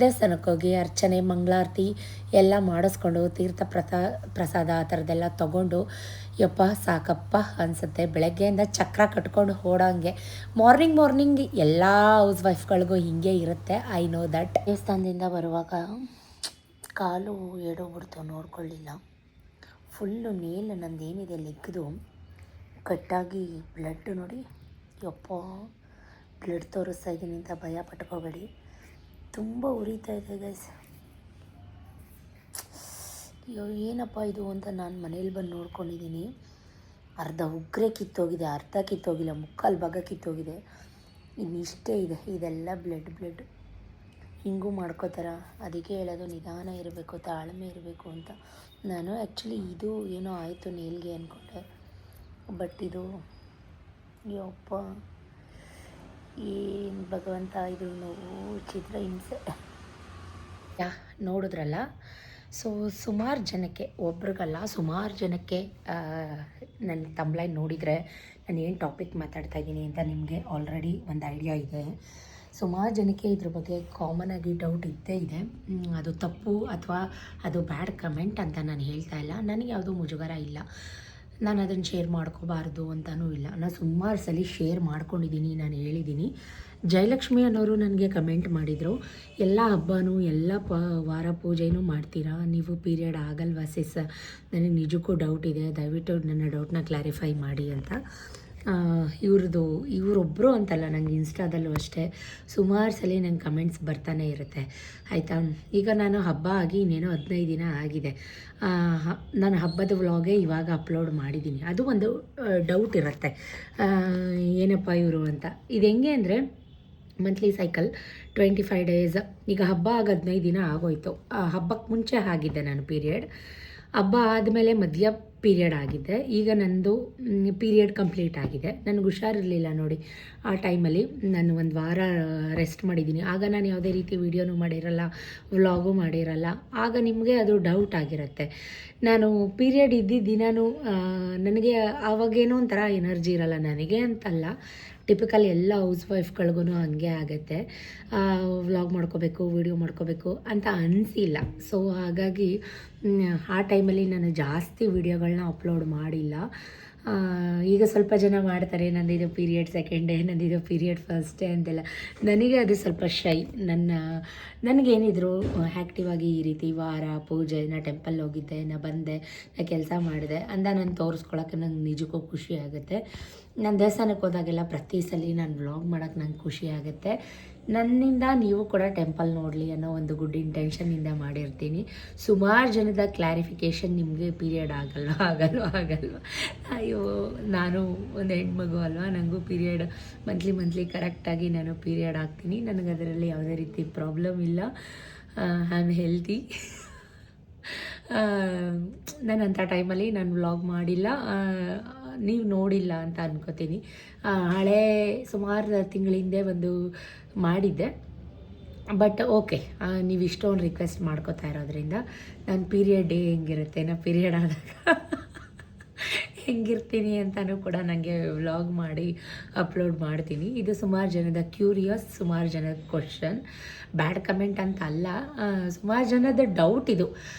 ದೇವಸ್ಥಾನಕ್ಕೆ ಹೋಗಿ ಅರ್ಚನೆ, ಮಂಗಳಾರತಿ ಎಲ್ಲ ಮಾಡಿಸ್ಕೊಂಡು, ತೀರ್ಥ ಪ್ರಸಾದ ಆ ಥರದ್ದೆಲ್ಲ ತೊಗೊಂಡು, ಯಪ್ಪ ಸಾಕಪ್ಪ ಅನಿಸುತ್ತೆ. ಬೆಳಗ್ಗೆಯಿಂದ ಚಕ್ರ ಕಟ್ಕೊಂಡು ಓಡೋಂಗೆ. ಮಾರ್ನಿಂಗ್ ಎಲ್ಲ ಹೌಸ್ ವೈಫ್ಗಳಿಗೂ ಹೀಗೆ ಇರುತ್ತೆ, ಐ ನೋ ದಟ್. ದೇವಸ್ಥಾನದಿಂದ ಬರುವಾಗ ಕಾಲು ಎಡೋಗ್ಬಿಡ್ತು, ನೋಡ್ಕೊಳ್ಳಿಲ್ಲ. ಫುಲ್ಲು ನೇಲ್ ನಂದೇನಿದೆ ಲೆಗ್ದು ಕಟ್ಟಾಗಿ ಬ್ಲಡ್ ನೋಡಿ, ಯಪ್ಪ ಬ್ಲಡ್ ತೋರಿಸ್ತಾ ಇದ್ದೀನಿ ಅಂತ ಭಯ ಪಟ್ಕೋಬೇಡಿ, ತುಂಬ ಉರಿತಾ ಇದೆ ಗೈಸ್. ಅಯ್ಯೋ ಏನಪ್ಪ ಇದು ಅಂತ ನಾನು ಮನೇಲಿ ಬಂದು ನೋಡ್ಕೊಂಡಿದ್ದೀನಿ. ಅರ್ಧ ಉಗ್ರೆ ಕಿತ್ತೋಗಿದೆ, ಅರ್ಧ ಕಿತ್ತೋಗಿಲ್ಲ, ಮುಕ್ಕಾಲು ಭಾಗ ಕಿತ್ತೋಗಿದೆ. ಇನ್ನಿಷ್ಟೇ ಇದೆ, ಇದೆಲ್ಲ ಬ್ಲಡ್ ಹಿಂಗೂ ಮಾಡ್ಕೋತಾರ. ಅದಕ್ಕೆ ಹೇಳೋದು ನಿಧಾನ ಇರಬೇಕು, ತಾಳ್ಮೆ ಇರಬೇಕು ಅಂತ. ನಾನು ಆ್ಯಕ್ಚುಲಿ ಇದು ಏನೋ ಆಯಿತು ನೇಲ್ಗೆ ಅಂದ್ಕೊಂಡೆ, ಬಟ್ ಇದು ಯಪ್ಪ ಏನು ಭಗವಂತ, ಇದು ನೋವು ಚಿತ್ರ ಹಿಂಸೆ. ನೋಡಿದ್ರಲ್ಲ. ಸೊ ಸುಮಾರು ಜನಕ್ಕೆ, ಒಬ್ರಿಗಲ್ಲ ಸುಮಾರು ಜನಕ್ಕೆ ನನ್ನ ತಮ್ಲೈನ್ ನೋಡಿದರೆ ನಾನು ಏನು ಟಾಪಿಕ್ ಮಾತಾಡ್ತಾ ಇದ್ದೀನಿ ಅಂತ ನಿಮಗೆ ಆಲ್ರೆಡಿ ಒಂದು ಐಡಿಯಾ ಇದೆ. ಸುಮಾರು ಜನಕ್ಕೆ ಇದ್ರ ಬಗ್ಗೆ ಕಾಮನಾಗಿ ಡೌಟ್ ಇದ್ದೇ ಇದೆ. ಅದು ತಪ್ಪು ಅಥವಾ ಅದು ಬ್ಯಾಡ್ ಕಮೆಂಟ್ ಅಂತ ನಾನು ಹೇಳ್ತಾ ಇಲ್ಲ. ನನಗೆ ಯಾವುದೂ ಮುಜುಗರ ಇಲ್ಲ, ನಾನು ಅದನ್ನು ಶೇರ್ ಮಾಡ್ಕೋಬಾರ್ದು ಅಂತಲೂ ಇಲ್ಲ. ನಾನು ಸುಮಾರು ಸಲ ಶೇರ್ ಮಾಡ್ಕೊಂಡಿದ್ದೀನಿ, ನಾನು ಹೇಳಿದ್ದೀನಿ. ಜಯಲಕ್ಷ್ಮಿ ಅನ್ನೋರು ನನಗೆ ಕಮೆಂಟ್ ಮಾಡಿದರು, ಎಲ್ಲ ಹಬ್ಬನೂ ಎಲ್ಲ ವಾರ ಪೂಜೆನೂ ಮಾಡ್ತೀರಾ, ನೀವು ಪೀರಿಯಡ್ ಆಗಲ್ವಾ ಸಿಸ್, ನನಗೆ ನಿಜಕ್ಕೂ ಡೌಟ್ ಇದೆ, ದಯವಿಟ್ಟು ನನ್ನ ಡೌಟ್ನ ಕ್ಲಾರಿಫೈ ಮಾಡಿ ಅಂತ. ಇವರೊಬ್ಬರು ಅಂತಲ್ಲ, ನನಗೆ ಇನ್ಸ್ಟಾದಲ್ಲೂ ಅಷ್ಟೇ ಸುಮಾರು ಸಲ ನಂಗೆ ಕಮೆಂಟ್ಸ್ ಬರ್ತಾನೆ ಇರುತ್ತೆ, ಆಯಿತಾ. ಈಗ ನಾನು ಹಬ್ಬ ಆಗಿ ಇನ್ನೇನೋ 15 ದಿನ ಆಗಿದೆ. ನಾನು ಹಬ್ಬದ ವ್ಲಾಗೇ ಇವಾಗ ಅಪ್ಲೋಡ್ ಮಾಡಿದ್ದೀನಿ. ಅದು ಒಂದು ಡೌಟ್ ಇರುತ್ತೆ, ಏನಪ್ಪ ಇವರು ಅಂತ. ಇದು ಹೆಂಗೆ ಅಂದರೆ ಮಂತ್ಲಿ ಸೈಕಲ್ 25 ಡೇಸ್. ಈಗ ಹಬ್ಬ ಆಗ 15 ದಿನ ಆಗೋಯ್ತು. ಹಬ್ಬಕ್ಕೆ ಮುಂಚೆ ಆಗಿದ್ದೆ ನಾನು ಪೀರಿಯಡ್, ಹಬ್ಬ ಆದಮೇಲೆ ಮಧ್ಯ ಪೀರಿಯಡ್ ಆಗಿದ್ದೆ. ಈಗ ನಂದು ಪೀರಿಯಡ್ ಕಂಪ್ಲೀಟ್ ಆಗಿದೆ. ನನಗೆ ಹುಷಾರಿರಲಿಲ್ಲ ನೋಡಿ, ಆ ಟೈಮಲ್ಲಿ ನಾನು 1 ವಾರ ರೆಸ್ಟ್ ಮಾಡಿದ್ದೀನಿ. ಆಗ ನಾನು ಯಾವುದೇ ರೀತಿ ವೀಡಿಯೋನೂ ಮಾಡಿರಲ್ಲ, ವ್ಲಾಗು ಮಾಡಿರಲ್ಲ. ಆಗ ನಿಮಗೆ ಅದು ಡೌಟ್ ಆಗಿರುತ್ತೆ. ನಾನು ಪೀರಿಯಡ್ ಇದ್ದಿದ್ದ ದಿನಾನು ನನಗೆ ಆವಾಗೇನೋ ಒಂಥರ ಎನರ್ಜಿ ಇರಲ್ಲ, ನನಗೆ ಅಂತಲ್ಲ, ಟಿಪಿಕಲ್ ಎಲ್ಲ ಹೌಸ್ ವೈಫ್ಗಳಿಗೂ ಹಂಗೆ ಆಗುತ್ತೆ. ವ್ಲಾಗ್ ಮಾಡ್ಕೋಬೇಕು, ವೀಡಿಯೋ ಮಾಡ್ಕೋಬೇಕು ಅಂತ ಅನಿಸಿಲ್ಲ. ಸೊ ಹಾಗಾಗಿ ಆ ಟೈಮಲ್ಲಿ ನಾನು ಜಾಸ್ತಿ ವೀಡಿಯೋಗಳನ್ನ ಅಪ್ಲೋಡ್ ಮಾಡಿಲ್ಲ. ಈಗ ಸ್ವಲ್ಪ ಜನ ಮಾಡ್ತಾರೆ, ನಂದಿದು ಪೀರಿಯಡ್ 2nd ಡೇ, ನಂದಿದು ಪೀರಿಯಡ್ 1st ಡೇ ಅಂತೆಲ್ಲ. ನನಗೆ ಅದು ಸ್ವಲ್ಪ ಶೈ. ನನಗೇನಿದ್ರು ಆ್ಯಕ್ಟಿವ್ ಆಗಿ ಈ ರೀತಿ ವಾರ ಪೂಜೆ, ನಾ ಟೆಂಪಲ್ ಹೋಗಿದ್ದೆ, ನಾ ಬಂದೆ, ನಾ ಕೆಲಸ ಮಾಡಿದೆ ಅಂತ ನಾನು ತೋರಿಸ್ಕೊಳಕ್ಕೆ ನಂಗೆ ನಿಜಕ್ಕೂ ಖುಷಿ ಆಗುತ್ತೆ. ನಾನು ದೇವಸ್ಥಾನಕ್ಕೆ ಹೋದಾಗೆಲ್ಲ ಪ್ರತಿ ಸಲ ನಾನು ವ್ಲಾಗ್ ಮಾಡೋಕ್ಕೆ ನಂಗೆ ಖುಷಿ ಆಗುತ್ತೆ. ನನ್ನಿಂದ ನೀವು ಕೂಡ ಟೆಂಪಲ್ ನೋಡಲಿ ಅನ್ನೋ ಒಂದು ಗುಡ್ ಇಂಟೆನ್ಷನ್ನಿಂದ ಮಾಡಿರ್ತೀನಿ. ಸುಮಾರು ಜನದ ಕ್ಲಾರಿಫಿಕೇಷನ್ ನಿಮಗೆ ಪೀರಿಯಡ್ ಆಗಲ್ವ. ಅಯ್ಯೋ, ನಾನು ಒಂದು ಹೆಣ್ಮಗು ಅಲ್ವಾ, ನನಗೂ ಪೀರಿಯಡ್ ಮಂತ್ಲಿ ಕರೆಕ್ಟಾಗಿ ನಾನು ಪೀರಿಯಡ್ ಆಗ್ತೀನಿ. ನನಗೆ ಅದರಲ್ಲಿ ಯಾವುದೇ ರೀತಿ ಪ್ರಾಬ್ಲಮ್ ಇಲ್ಲ, ಐ ಆಮ್ ಹೆಲ್ತಿ. ನಾನು ಅಂಥ ಟೈಮಲ್ಲಿ ನಾನು ವ್ಲಾಗ್ ಮಾಡಿಲ್ಲ, ನೀವು ನೋಡಿಲ್ಲ ಅಂತ ಅನ್ಕೋತೀನಿ. ಹಳೇ ಸುಮಾರು ತಿಂಗಳ ಹಿಂದೆ ಒಂದು ಮಾಡಿದ್ದೆ, ಬಟ್ ಓಕೆ, ನೀವು ಇಷ್ಟೊಂದು ರಿಕ್ವೆಸ್ಟ್ ಮಾಡ್ಕೋತಾ ಇರೋದ್ರಿಂದ ನಾನು ಪೀರಿಯಡ್ ಡೇ ಹೆಂಗಿರುತ್ತೆ, ನಾ ಪೀರಿಯಡ್ ಆದಾಗ ಹೆಂಗಿರ್ತೀನಿ ಅಂತಲೂ ಕೂಡ ನನಗೆ ವ್ಲಾಗ್ ಮಾಡಿ ಅಪ್ಲೋಡ್ ಮಾಡ್ತೀನಿ. ಇದು ಸುಮಾರು ಜನದ ಕ್ಯೂರಿಯಸ್, ಸುಮಾರು ಜನದ ಕ್ವಶನ್, ಬ್ಯಾಡ್ ಕಮೆಂಟ್ ಅಂತ ಅಲ್ಲ, ಸುಮಾರು ಜನದ ಡೌಟ್ ಇದು.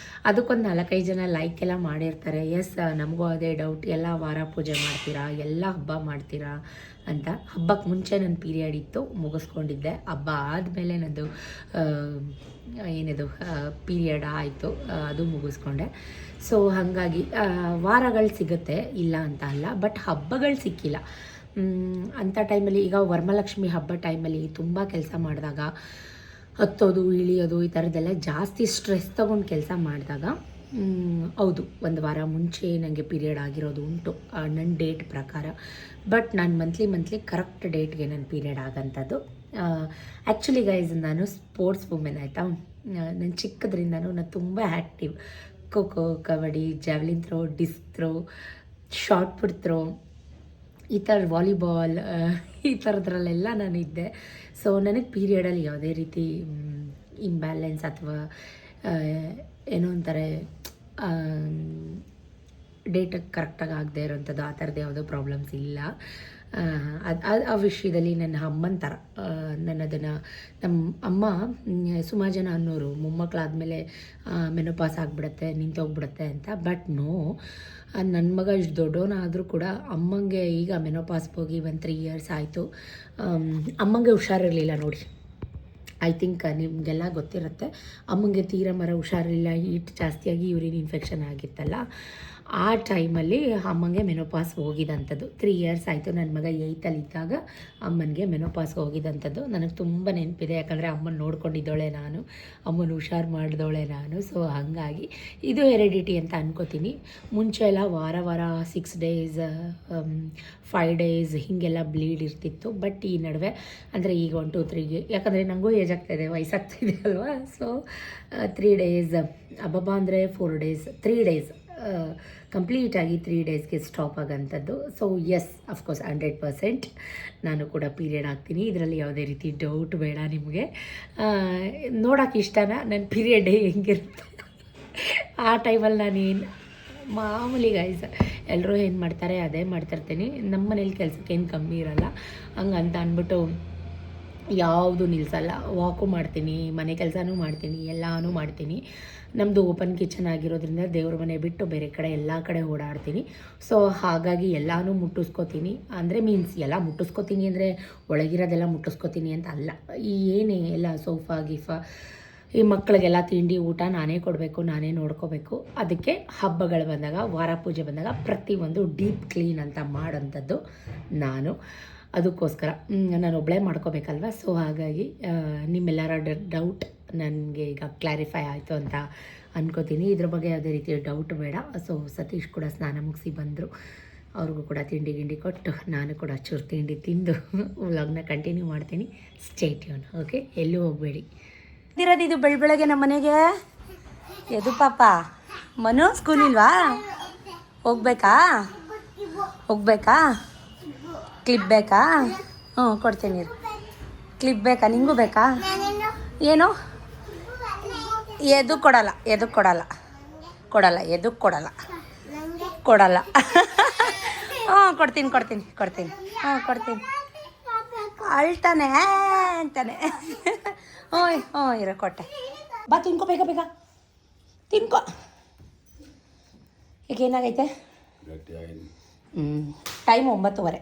ಅದಕ್ಕೊಂದು 4-5 ಜನ ಲೈಕ್ ಎಲ್ಲ ಮಾಡಿರ್ತಾರೆ. ಎಸ್, ನಮಗೂ ಅದೇ ಡೌಟ್, ಎಲ್ಲ ವಾರ ಪೂಜೆ ಮಾಡ್ತೀರಾ, ಎಲ್ಲ ಹಬ್ಬ ಮಾಡ್ತೀರಾ ಅಂತ. ಹಬ್ಬಕ್ಕೆ ಮುಂಚೆ ನನ್ನ ಪೀರಿಯಡ್ ಇತ್ತು, ಮುಗಿಸ್ಕೊಂಡಿದ್ದೆ. ಹಬ್ಬ ಆದಮೇಲೆ ನನ್ನದು ಏನಿದು ಪೀರಿಯಡ್ ಆಯಿತು, ಅದು ಮುಗಿಸ್ಕೊಂಡೆ. ಸೊ ಹಾಗಾಗಿ ವಾರಗಳು ಸಿಗುತ್ತೆ, ಇಲ್ಲ ಅಂತ ಅಲ್ಲ, ಬಟ್ ಹಬ್ಬಗಳು ಸಿಕ್ಕಿಲ್ಲ. ಅಂಥ ಟೈಮಲ್ಲಿ ಈಗ ವರಮಹಾಲಕ್ಷ್ಮಿ ಹಬ್ಬ ಟೈಮಲ್ಲಿ ತುಂಬ ಕೆಲಸ ಮಾಡಿದಾಗ, ಹತ್ತೋದು ಇಳಿಯೋದು ಈ ಥರದ್ದೆಲ್ಲ ಜಾಸ್ತಿ ಸ್ಟ್ರೆಸ್ ತೊಗೊಂಡು ಕೆಲಸ ಮಾಡಿದಾಗ, ಹೌದು, ಒಂದು ವಾರ ಮುಂಚೆ ನನಗೆ ಪೀರಿಯಡ್ ಆಗಿರೋದು ಉಂಟು ನನ್ನ ಡೇಟ್ ಪ್ರಕಾರ. ಬಟ್ ನಾನು ಮಂತ್ಲಿ ಕರೆಕ್ಟ್ ಡೇಟ್ಗೆ ನನ್ನ ಪೀರಿಯಡ್ ಆಗೋಂಥದ್ದು. ಆ್ಯಕ್ಚುಲಿ ಗೈಸ್, ನಾನು ಸ್ಪೋರ್ಟ್ಸ್ ವುಮೆನ್, ಆಯಿತಾ. ನಾನು ಚಿಕ್ಕದ್ರಿಂದನೂ ನಾನು ತುಂಬ active. Kho kho, kabaddi, javelin throw, disc throw, shot put throw, ಈ ಥರ ವಾಲಿಬಾಲ್, ಈ ಥರದ್ರಲ್ಲೆಲ್ಲ ನಾನಿದ್ದೆ. ಸೊ ನನಗೆ ಪೀರಿಯಡಲ್ಲಿ ಯಾವುದೇ ರೀತಿ ಇಂಬ್ಯಾಲೆನ್ಸ್ ಅಥವಾ ಏನೋ ಒಂಥರ ಡೇಟಿಗೆ ಕರೆಕ್ಟಾಗಿ ಆಗದೆ ಇರೋಂಥದ್ದು, ಆ ಥರದ್ದು ಯಾವುದೋ ಪ್ರಾಬ್ಲಮ್ಸ್ ಇಲ್ಲ. ಆ ವಿಷಯದಲ್ಲಿ ನನ್ನ ಅಮ್ಮನ ಥರ ನನ್ನದನ್ನು ನಮ್ಮ ಅಮ್ಮ ಸುಮಾರು ಜನ ಅನ್ನೋರು ಮೊಮ್ಮಕ್ಕಳಾದಮೇಲೆ ಮೆನೋಪಾಸ್ ಆಗಿಬಿಡುತ್ತೆ, ನಿಂತೋಗ್ಬಿಡುತ್ತೆ ಅಂತ. ಬಟ್ ನೋ, ನನ್ನ ಮಗ ಇಷ್ಟು ದೊಡ್ಡವನಾದರೂ ಕೂಡ ಅಮ್ಮಂಗೆ ಈಗ ಮೆನೋಪಾಸ್ ಹೋಗಿ 3 years ಆಯಿತು. ಅಮ್ಮಂಗೆ ಹುಷಾರಿರಲಿಲ್ಲ ನೋಡಿ. ಐ ಥಿಂಕ್ ನಿಮಗೆಲ್ಲ ಗೊತ್ತಿರುತ್ತೆ, ಅಮ್ಮಂಗೆ ತೀರಾ ಹುಷಾರಿಲ್ಲ, ಹೀಟ್ ಜಾಸ್ತಿಯಾಗಿ ಯೂರಿನ್ ಇನ್ಫೆಕ್ಷನ್ ಆಗಿತ್ತಲ್ಲ. ಆ ಟೈಮಲ್ಲಿ ಅಮ್ಮಂಗೆ ಮೆನೋಪಾಸ್ ಹೋಗಿದಂಥದ್ದು. 3 years ಆಯಿತು. ನನ್ನ ಮಗ 8th ಇದ್ದಾಗ ಅಮ್ಮನಿಗೆ ಮೆನೋಪಾಸ್ ಹೋಗಿದಂಥದ್ದು ನನಗೆ ತುಂಬ ನೆನಪಿದೆ. ಯಾಕಂದರೆ ಅಮ್ಮನ ನೋಡ್ಕೊಂಡಿದ್ದೋಳೆ ನಾನು, ಅಮ್ಮನ ಹುಷಾರು ಮಾಡಿದೋಳೆ ನಾನು. ಸೊ ಹಾಗಾಗಿ ಇದು ಹೆರಿಡಿಟಿ ಅಂತ ಅನ್ಕೋತೀನಿ. ಮುಂಚೆ ಎಲ್ಲ ವಾರ 6 days 5 days ಹೀಗೆಲ್ಲ ಬ್ಲೀಡ್ ಇರ್ತಿತ್ತು. ಬಟ್ ಈ ನಡುವೆ ಅಂದರೆ ಈಗ 1 2 3ಗೆ, ಯಾಕಂದರೆ ನನಗೂ ಏಜ್ ಆಗ್ತಾಯಿದೆ, ವಯಸ್ಸಾಗ್ತಾಯಿದೆ ಅಲ್ವಾ. ಸೊ 3 days ಅಬ್ಬಬ್ಬ ಅಂದರೆ 4 days 3 days ಕಂಪ್ಲೀಟಾಗಿ 3 daysಗೆ ಸ್ಟಾಪ್ ಆಗೋಂಥದ್ದು. ಸೊ ಎಸ್, ಅಫ್ಕೋರ್ಸ್ 100% ನಾನು ಕೂಡ ಪೀರಿಯಡ್ ಆಗ್ತೀನಿ, ಇದರಲ್ಲಿ ಯಾವುದೇ ರೀತಿ ಡೌಟ್ ಬೇಡ ನಿಮಗೆ. ನೋಡೋಕೆ ಇಷ್ಟನ ನನ್ನ ಪೀರಿಯಡ್ ಹೆಂಗಿರುತ್ತೆ ಆ ಟೈಮಲ್ಲಿ ನಾನೇನು ಮಾಮೂಲಿ ಗೈಸ್, ಎಲ್ಲರೂ ಏನು ಮಾಡ್ತಾರೆ ಅದೇ ಮಾಡ್ತಿರ್ತೀನಿ. ನಮ್ಮ ಮನೇಲಿ ಕೆಲಸಕ್ಕೆ ಏನು ಕಮ್ಮಿ ಇರಲ್ಲ. ಹಂಗಂತ ಅಂದ್ಬಿಟ್ಟು ಯಾವುದು ನಿಲ್ಲಿಸಲ್ಲ. ವಾಕು ಮಾಡ್ತೀನಿ, ಮನೆ ಕೆಲಸನೂ ಮಾಡ್ತೀನಿ, ಎಲ್ಲನೂ ಮಾಡ್ತೀನಿ. ನಮ್ಮದು ಓಪನ್ ಕಿಚನ್ ಆಗಿರೋದ್ರಿಂದ ದೇವ್ರ ಮನೆ ಬಿಟ್ಟು ಬೇರೆ ಕಡೆ ಎಲ್ಲ ಕಡೆ ಓಡಾಡ್ತೀನಿ. ಸೊ ಹಾಗಾಗಿ ಎಲ್ಲನೂ ಮುಟ್ಟಿಸ್ಕೋತೀನಿ. ಅಂದರೆ ಮೀನ್ಸ್ ಎಲ್ಲ ಮುಟ್ಟಿಸ್ಕೋತೀನಿ ಅಂದರೆ ಒಳಗಿರೋದೆಲ್ಲ ಮುಟ್ಟಿಸ್ಕೋತೀನಿ ಅಂತ ಅಲ್ಲ. ಈ ಏನೇ ಎಲ್ಲ ಸೋಫಾ ಗಿಫಾ, ಈ ಮಕ್ಕಳಿಗೆಲ್ಲ ತಿಂಡಿ ಊಟ ನಾನೇ ಕೊಡಬೇಕು, ನಾನೇ ನೋಡ್ಕೋಬೇಕು. ಅದಕ್ಕೆ ಹಬ್ಬಗಳು ಬಂದಾಗ, ವಾರ ಪೂಜೆ ಬಂದಾಗ ಪ್ರತಿಯೊಂದು ಡೀಪ್ ಕ್ಲೀನ್ ಅಂತ ಮಾಡೋಂಥದ್ದು ನಾನು. ಅದಕ್ಕೋಸ್ಕರ ನಾನು ಒಬ್ಬಳೇ ಮಾಡ್ಕೋಬೇಕಲ್ವ. ಸೊ ಹಾಗಾಗಿ ನಿಮ್ಮೆಲ್ಲರ ಡೌಟ್ ನನಗೆ ಈಗ ಕ್ಲಾರಿಫೈ ಆಯಿತು ಅಂತ ಅನ್ಕೋತೀನಿ. ಇದ್ರ ಬಗ್ಗೆ ಯಾವುದೇ ರೀತಿಯ ಡೌಟ್ ಬೇಡ. ಸೊ ಸತೀಶ್ ಕೂಡ ಸ್ನಾನ ಮುಗಿಸಿ ಬಂದರು, ಅವ್ರಿಗೂ ಕೂಡ ತಿಂಡಿ ಗಿಂಡಿ ಕೊಟ್ಟು ನಾನು ಕೂಡ ಚೂರು ತಿಂಡಿ ತಿಂದು ವ್ಲಾಗ್ನ ಕಂಟಿನ್ಯೂ ಮಾಡ್ತೀನಿ. Stay tune, okay? ಎಲ್ಲೂ ಹೋಗಬೇಡಿ. ಇದು ಬೆಳಗ್ಗೆ ನಮ್ಮ ಮನೆಗೆ ಎದು ಪಾಪ ಮನು ಸ್ಕೂಲ್ ಇಲ್ವಾ? ಹೋಗ್ಬೇಕಾ? ಕ್ಲಿಪ್ ಬೇಕಾ? ಹ್ಞೂ ಕೊಡ್ತೀನಿ. ಕ್ಲಿಪ್ ಬೇಕಾ? ನಿಂಗೂ ಬೇಕಾ? ಏನು? ಎದು ಕೊಡಲ್ಲ ಹ್ಞೂ ಕೊಡ್ತೀನಿ. ಅಳ್ತಾನೆ ಅಂತಾನೆ. ಹ್ಞೂ ಇರೋ ಕೊಟ್ಟೆ. ಬಾ ತಿನ್ಕೋ, ಬೇಗ ತಿನ್ಕೋ. ಈಗ ಏನಾಗೈತೆ? ಟೈಮ್ 9:15.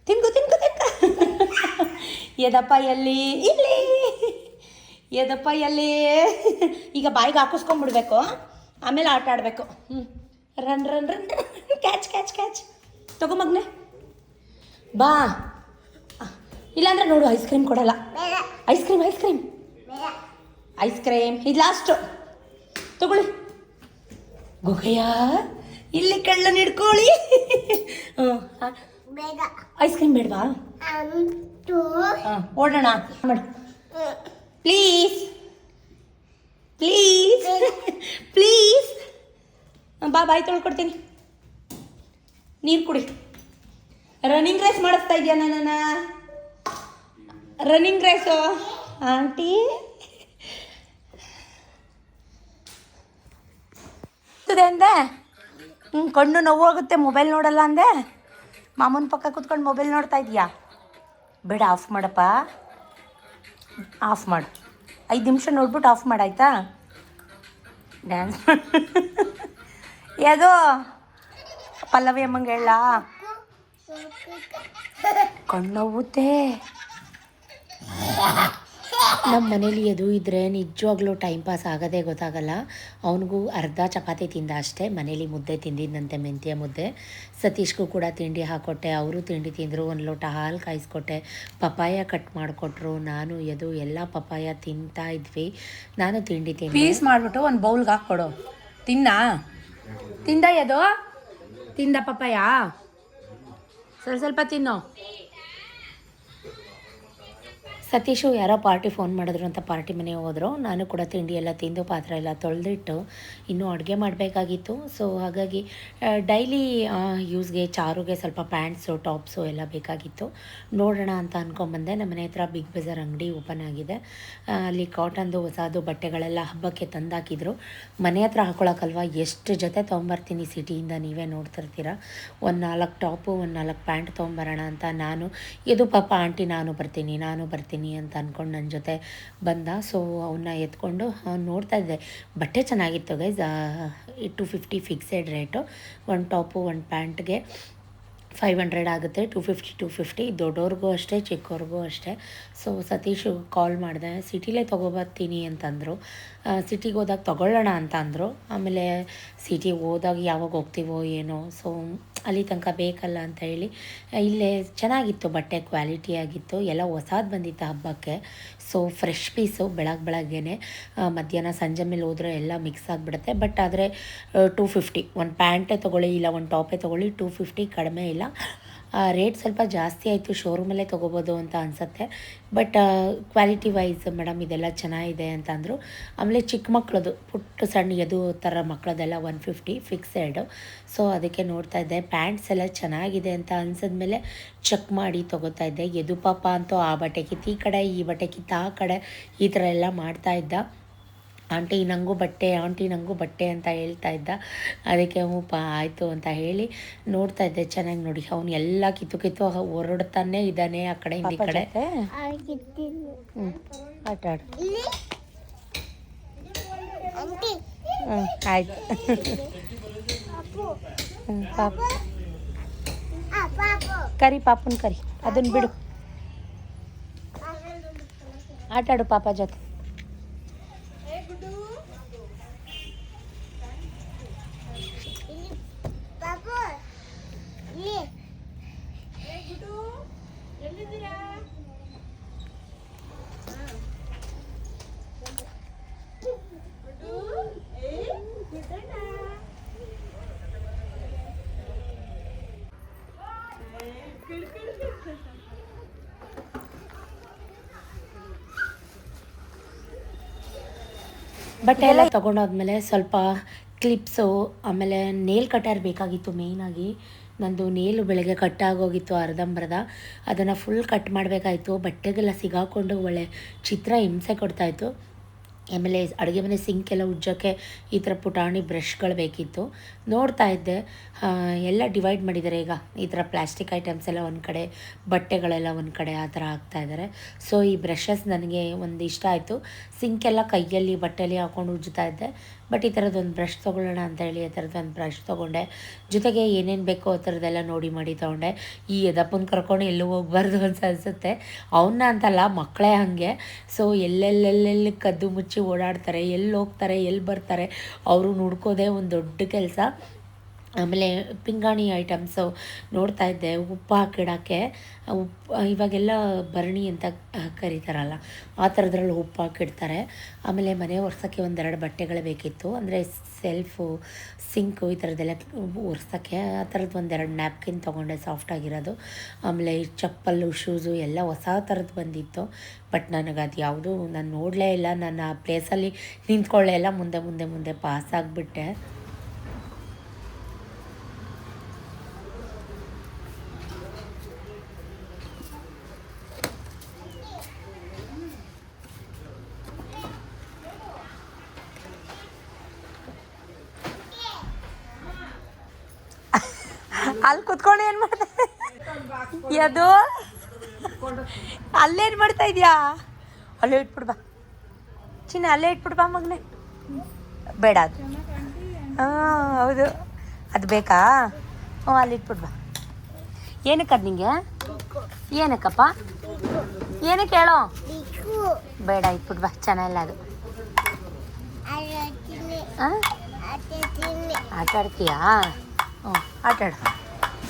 ತಿನ್ಕೋ. ಎದಪ್ಪ ಎಲ್ಲಿ? ಇಲ್ಲಿ ಎದಪ್ಪ ಎಲ್ಲಿ? ಈಗ ಬಾಯಿಗೆ ಹಾಕಿಸ್ಕೊಂಡ್ಬಿಡ್ಬೇಕು, ಆಮೇಲೆ ಆಟ ಆಡಬೇಕು. ರನ್ ಕ್ಯಾಚ್ ತಗೋ ಮಗನೆ, ಬಾ. ಇಲ್ಲಾಂದ್ರೆ ನೋಡು, ಐಸ್ ಕ್ರೀಮ್ ಕೊಡಲ್ಲ. ಐಸ್ ಕ್ರೀಮ್ ಇದು ಲಾಸ್ಟು. ತಗೊಳ್ಳಿ ಗುಗಯ್ಯ, ಇಲ್ಲಿ ಕಳ್ಳನ ಹಿಡ್ಕೊಳ್ಳಿ. ಐಸ್ ಕ್ರೀಮ್ ಬೇಡವಾ? ಓಡೋಣ ಮಾಡು. ಪ್ಲೀಸ್ ಬಾಯ್ ತೊಳ್ಕೊಡ್ತೀನಿ. ನೀರು ಕುಡಿ. ರನ್ನಿಂಗ್ ರೇಸ್ ಮಾಡಿಸ್ತಾ ಇದೆಯಾ ನನ್ನ? Running race aunty. ಅಂದೆ ಕಣ್ಣು ನೋವು ಹೋಗುತ್ತೆ ಮೊಬೈಲ್ ನೋಡಲ್ಲ ಅಂದೆ. ಮಾಮೂನ್ ಪಕ್ಕ ಕೂತ್ಕೊಂಡು ಮೊಬೈಲ್ ನೋಡ್ತಾ ಇದೀಯಾ? ಬೇಡ, ಆಫ್ ಮಾಡಪ್ಪ, ಆಫ್ ಮಾಡು. 5 ನಿಮಿಷ ನೋಡ್ಬಿಟ್ಟು ಆಫ್ ಮಾಡಾಯ್ತಾ? ಡ್ಯಾನ್ಸ್ ಯಾವುದು ಪಲ್ಲವಿ ಅಮ್ಮಂಗೆ ಹೇಳ, ಕಣ್ಣೋಗುತ್ತೆ. ನಮ್ಮ ಮನೇಲಿ ಎದು ಇದ್ದರೆ ನಿಜವಾಗ್ಲೂ ಟೈಮ್ ಪಾಸ್ ಆಗೋದೇ ಗೊತ್ತಾಗಲ್ಲ. ಅವನಿಗೂ ಅರ್ಧ ಚಪಾತಿ ತಿಂದ ಅಷ್ಟೇ, ಮನೇಲಿ ಮುದ್ದೆ ತಿಂದಿದ್ದಂತೆ, ಮೆಂತ್ಯ ಮುದ್ದೆ. ಸತೀಶ್ಗೂ ಕೂಡ ತಿಂಡಿ ಹಾಕ್ಕೊಟ್ಟೆ, ಅವರು ತಿಂಡಿ ತಿಂದರು. ಒಂದು ಲೋಟ ಹಾಲು ಕಾಯಿಸ್ಕೊಟ್ಟೆ, ಪಪಾಯ ಕಟ್ ಮಾಡಿಕೊಟ್ರು. ನಾನು ಎದು ಎಲ್ಲ ಪಪಾಯ ತಿಂತಾ ಇದ್ವಿ. ನಾನು ತಿಂಡಿ ಪೀಸ್ ಮಾಡಿಬಿಟ್ಟು ಒಂದು ಬೌಲ್ಗೆ ಹಾಕ್ಕೊಡು. ತಿಂದ ಎದು? ತಿಂದ ಪಪಾಯ? ಸ್ವಲ್ಪ ತಿನ್ನು. ಸತೀಶು ಯಾರೋ ಪಾರ್ಟಿ ಫೋನ್ ಮಾಡಿದ್ರು ಅಂತ ಪಾರ್ಟಿ ಮನೆಗೆ ಹೋದರು. ನಾನು ಕೂಡ ತಿಂಡಿ ಎಲ್ಲ ತಿಂದು ಪಾತ್ರೆ ಎಲ್ಲ ತೊಳೆದಿಟ್ಟು ಇನ್ನೂ ಅಡುಗೆ ಮಾಡಬೇಕಾಗಿತ್ತು. ಸೊ ಹಾಗಾಗಿ ಡೈಲಿ ಯೂಸ್ಗೆ ಚಾರುಗೆ ಸ್ವಲ್ಪ ಪ್ಯಾಂಟ್ಸು ಟಾಪ್ಸು ಎಲ್ಲ ಬೇಕಾಗಿತ್ತು. ನೋಡೋಣ ಅಂತ ಅಂದ್ಕೊಂಬಂದೆ. ನಮ್ಮ ಮನೆ ಹತ್ರ ಬಿಗ್ ಬಜಾರ್ ಅಂಗಡಿ ಓಪನ್ ಆಗಿದೆ. ಅಲ್ಲಿ ಕಾಟನ್ದು ಹೊಸದು ಬಟ್ಟೆಗಳೆಲ್ಲ ಹಬ್ಬಕ್ಕೆ ತಂದಾಕಿದ್ರು. ಮನೆ ಹತ್ರ ಹಾಕೊಳಕ್ಕಲ್ವ, ಎಷ್ಟು ಜೊತೆ ತೊಗೊಂಬರ್ತೀನಿ ಸಿಟಿಯಿಂದ, ನೀವೇ ನೋಡ್ತಿರ್ತೀರ. ಒಂದು 4 ಟಾಪು, ಒಂದು 4 ಪ್ಯಾಂಟ್ ತೊಗೊಂಬರೋಣ ಅಂತ ನಾನು ಇದು ಪಾಪ ಆಂಟಿ ನಾನು ಬರ್ತೀನಿ ಅಂತ ಅಂದ್ಕೊಂಡು ನನ್ನ ಜೊತೆ ಬಂದ. ಸೊ ಅವನ್ನ ಎತ್ಕೊಂಡು ನೋಡ್ತಾ ಇದ್ದೆ. ಬಟ್ಟೆ ಚೆನ್ನಾಗಿತ್ತು ಗೈಸ್. 250 fixed rate. ಒಂದು ಟಾಪು ಒಂದು ಪ್ಯಾಂಟ್ಗೆ 500 ಆಗುತ್ತೆ. 250 ದೊಡ್ಡವ್ರಿಗೂ ಅಷ್ಟೇ, ಚಿಕ್ಕವ್ರಿಗೂ ಅಷ್ಟೇ. ಸೊ ಸತೀಶು ಕಾಲ್ ಮಾಡಿದೆ, ಸಿಟಿಲೇ ತೊಗೊಬರ್ತೀನಿ ಅಂತಂದರು. ಸಿಟಿಗೆ ಹೋದಾಗ ತೊಗೊಳ್ಳೋಣ ಅಂತ ಅಂದರು. ಆಮೇಲೆ ಸಿಟಿಗೆ ಹೋದಾಗ ಯಾವಾಗ ಹೋಗ್ತೀವೋ ಏನೋ, ಸೊ ಅಲ್ಲಿ ತನಕ ಬೇಕಲ್ಲ ಅಂತ ಹೇಳಿ ಇಲ್ಲೇ ಚೆನ್ನಾಗಿತ್ತು ಬಟ್ಟೆ, ಕ್ವಾಲಿಟಿಯಾಗಿತ್ತು. ಎಲ್ಲ ಹೊಸದು ಬಂದಿತ್ತು ಹಬ್ಬಕ್ಕೆ. ಸೊ ಫ್ರೆಶ್ ಪೀಸು, ಬೆಳಗ್ಗೆನೆ. ಮಧ್ಯಾಹ್ನ ಸಂಜೆ ಮೇಲೆ ಹೋದರೆ ಎಲ್ಲ ಮಿಕ್ಸ್ ಆಗಿಬಿಡುತ್ತೆ. ಬಟ್ ಆದರೆ 250 ಒಂದು ಪ್ಯಾಂಟೇ ತೊಗೊಳ್ಳಿ ಇಲ್ಲ ಒಂದು ಟಾಪೇ ತೊಗೊಳ್ಳಿ, 250 ಕಡಿಮೆ ಇಲ್ಲ. ರೇಟ್ ಸ್ವಲ್ಪ ಜಾಸ್ತಿ ಆಯಿತು, ಶೋರೂಮಲ್ಲೇ ತೊಗೋಬೋದು ಅಂತ ಅನಿಸುತ್ತೆ. ಬಟ್ ಕ್ವಾಲಿಟಿ ವೈಸ್ ಮೇಡಮ್ ಇದೆಲ್ಲ ಚೆನ್ನಾಗಿದೆ ಅಂತ ಅಂದರು. ಆಮೇಲೆ ಚಿಕ್ಕ ಮಕ್ಕಳದು ಪುಟ್ಟ ಸಣ್ಣ ಎದು ಥರ ಮಕ್ಕಳದೆಲ್ಲ 150 ಫಿಕ್ಸೆಡು. ಸೊ ಅದಕ್ಕೆ ನೋಡ್ತಾ ಇದ್ದೆ. ಪ್ಯಾಂಟ್ಸ್ ಎಲ್ಲ ಚೆನ್ನಾಗಿದೆ ಅಂತ ಅನ್ಸಿದ್ಮೇಲೆ ಚೆಕ್ ಮಾಡಿ ತೊಗೋತಾ ಇದ್ದೆ. ಎದು ಪಾಪ ಅಂತೂ ಆ ಬಟ್ಟೆ ಕಿತ್ತು ಈ ಕಡೆ, ಈ ಬಟ್ಟೆ ಕಿತ್ತು ಆ ಕಡೆ, ಈ ಥರ ಎಲ್ಲ ಮಾಡ್ತಾಯಿದ್ದ. ಆಂಟಿ ನನಗೂ ಬಟ್ಟೆ ಅಂತ ಹೇಳ್ತಾ ಇದ್ದ. ಅದಕ್ಕೆ ಹೂಪ ಆಯಿತು ಅಂತ ಹೇಳಿ ನೋಡ್ತಾ ಇದ್ದೆ. ಚೆನ್ನಾಗಿ ನೋಡಿ, ಅವನು ಎಲ್ಲ ಕಿತ್ತು ಹೊರಡ್ತಾನೆ ಇದ್ದಾನೆ ಆ ಕಡೆಯಿಂದ ಈ ಕಡೆ. ಆಟ ಆಡು. ಆಯ್ತು. ಪಾಪ ಕರಿ, ಪಾಪನ್ ಕರಿ, ಅದನ್ನು ಬಿಡು, ಆಟ ಆಡು ಪಾಪ ಜೊತೆ. ಬಟ್ಟೆ ಎಲ್ಲ ತೊಗೊಂಡೋದ್ಮೇಲೆ ಸ್ವಲ್ಪ ಕ್ಲಿಪ್ಸು, ಆಮೇಲೆ ನೇಲ್ ಕಟರ್ ಬೇಕಾಗಿತ್ತು. ಮೇಯ್ನಾಗಿ ನಂದು ನೇಲು ಬೆಳಗ್ಗೆ ಕಟ್ಟಾಗೋಗಿತ್ತು ಅರ್ಧಂಬರ್ಧ. ಅದನ್ನು ಫುಲ್ ಕಟ್ ಮಾಡಬೇಕಾಯ್ತು. ಬಟ್ಟೆಗೆಲ್ಲ ಸಿಗಾಕೊಂಡು ಒಳ್ಳೆ ಚಿತ್ರ ಹಿಂಸೆ ಕೊಡ್ತಾಯಿತ್ತು. ಆಮೇಲೆ ಅಡುಗೆ ಮನೆ ಸಿಂಕೆಲ್ಲ ಉಜ್ಜೋಕ್ಕೆ ಈ ಥರ ಪುಟಾಣಿ ಬ್ರಷ್ಗಳು ಬೇಕಿತ್ತು. ನೋಡ್ತಾ ಇದ್ದೆ, ಎಲ್ಲ ಡಿವೈಡ್ ಮಾಡಿದ್ದಾರೆ ಈಗ. ಈ ಥರ ಪ್ಲಾಸ್ಟಿಕ್ ಐಟಮ್ಸ್ ಎಲ್ಲ ಒಂದು ಕಡೆ, ಬಟ್ಟೆಗಳೆಲ್ಲ ಒಂದು ಕಡೆ, ಆ ಥರ ಹಾಕ್ತಾಯಿದ್ದಾರೆ. ಸೊ ಈ ಬ್ರಷಸ್ ನನಗೆ ಒಂದು ಇಷ್ಟ ಆಯಿತು. ಸಿಂಕೆಲ್ಲ ಕೈಯಲ್ಲಿ ಬಟ್ಟೆಯಲ್ಲಿ ಹಾಕ್ಕೊಂಡು ಉಜ್ಜುತ್ತಾ ಇದ್ದೆ. ಬಟ್ ಈ ಥರದ್ದೊಂದು ಬ್ರಷ್ ತೊಗೊಳ್ಳೋಣ ಅಂತ ಹೇಳಿ ಆ ಥರದ್ದೊಂದು ಬ್ರಷ್ ತೊಗೊಂಡೆ. ಜೊತೆಗೆ ಏನೇನು ಬೇಕೋ ಆ ಥರದ್ದೆಲ್ಲ ನೋಡಿ ಮಾಡಿ ತೊಗೊಂಡೆ. ಈ ಎದಪ್ಪನ ಕರ್ಕೊಂಡು ಎಲ್ಲೂ ಹೋಗ್ಬಾರ್ದು ಅಂತ ಅನಿಸುತ್ತೆ. ಅವನ್ನ ಅಂತಲ್ಲ, ಮಕ್ಕಳೇ ಹಾಗೆ. ಸೊ ಎಲ್ಲೆಲ್ಲೆಲ್ಲೆಲ್ಲಿ ಕದ್ದು ಮುಚ್ಚಿ ಓಡಾಡ್ತಾರೆ, ಎಲ್ಲಿ ಹೋಗ್ತಾರೆ, ಎಲ್ಲಿ ಬರ್ತಾರೆ, ಅವರು ಹುಡ್ಕೋದೇ ಒಂದು ದೊಡ್ಡ ಕೆಲಸ. ಆಮೇಲೆ ಪಿಂಗಾಣಿ ಐಟಮ್ಸು ನೋಡ್ತಾ ಇದ್ದೆ. ಉಪ್ಪು ಹಾಕಿಡೋಕ್ಕೆ, ಇವಾಗೆಲ್ಲ ಭರಣಿ ಅಂತ ಕರೀತಾರಲ್ಲ, ಆ ಥರದ್ರಲ್ಲಿ ಉಪ್ಪು ಹಾಕಿಡ್ತಾರೆ. ಆಮೇಲೆ ಮನೆ ಒರೆಸೋಕ್ಕೆ 1-2 ಬಟ್ಟೆಗಳು ಬೇಕಿತ್ತು. ಅಂದರೆ ಸೆಲ್ಫು, ಸಿಂಕು, ಈ ಥರದ್ದೆಲ್ಲ ಒರೆಸೋಕ್ಕೆ. ಆ ಥರದ್ದು 1-2 ನ್ಯಾಪ್ಕಿನ್ ತೊಗೊಂಡೆ, ಸಾಫ್ಟಾಗಿರೋದು. ಆಮೇಲೆ ಚಪ್ಪಲು, ಶೂಸು ಎಲ್ಲ ಹೊಸ ಥರದ್ದು ಬಂದಿತ್ತು. ಬಟ್ ನನಗೆ ಅದು ಯಾವುದೂ ನಾನು ನೋಡಲೇ ಇಲ್ಲ. ನಾನು ಆ ಪ್ಲೇಸಲ್ಲಿ ನಿಂತ್ಕೊಳ್ಳೇ ಇಲ್ಲ, ಮುಂದೆ ಪಾಸ್ ಆಗಿಬಿಟ್ಟೆ. ಅಲ್ಲಿ ಕುತ್ಕೊಂಡು ಏನು ಮಾಡ್ತಾ ಅದು ಅಲ್ಲೇನು ಮಾಡ್ತಾ ಇದೀಯಾ? ಅಲ್ಲೇ ಇಟ್ಬಿಡ್ ಬಾ ಚಿನ್ನ, ಅಲ್ಲೇ ಇಟ್ಬಿಡ್ ಬಾ ಮಗನೇ. ಬೇಡ ಅದು. ಹಾಂ ಹೌದು, ಅದು ಬೇಕಾ? ಹ್ಞೂ ಅಲ್ಲಿ ಇಟ್ಬಿಡ್ ಬಾ. ಏನಕ್ಕೆ ಅದು ನಿಂಗೆ? ಏನಕ್ಕಪ್ಪ? ಏನಕ್ಕೆ ಹೇಳೋ? ಬೇಡ ಇಟ್ಬಿಡ್ ಬಾ, ಚೆನ್ನಾಗಿಲ್ಲ ಅದು. ಹಾಂ ಆಟ ಆಡ್ತೀಯಾ? ಹ್ಞೂ ಆಟ ಆಡು,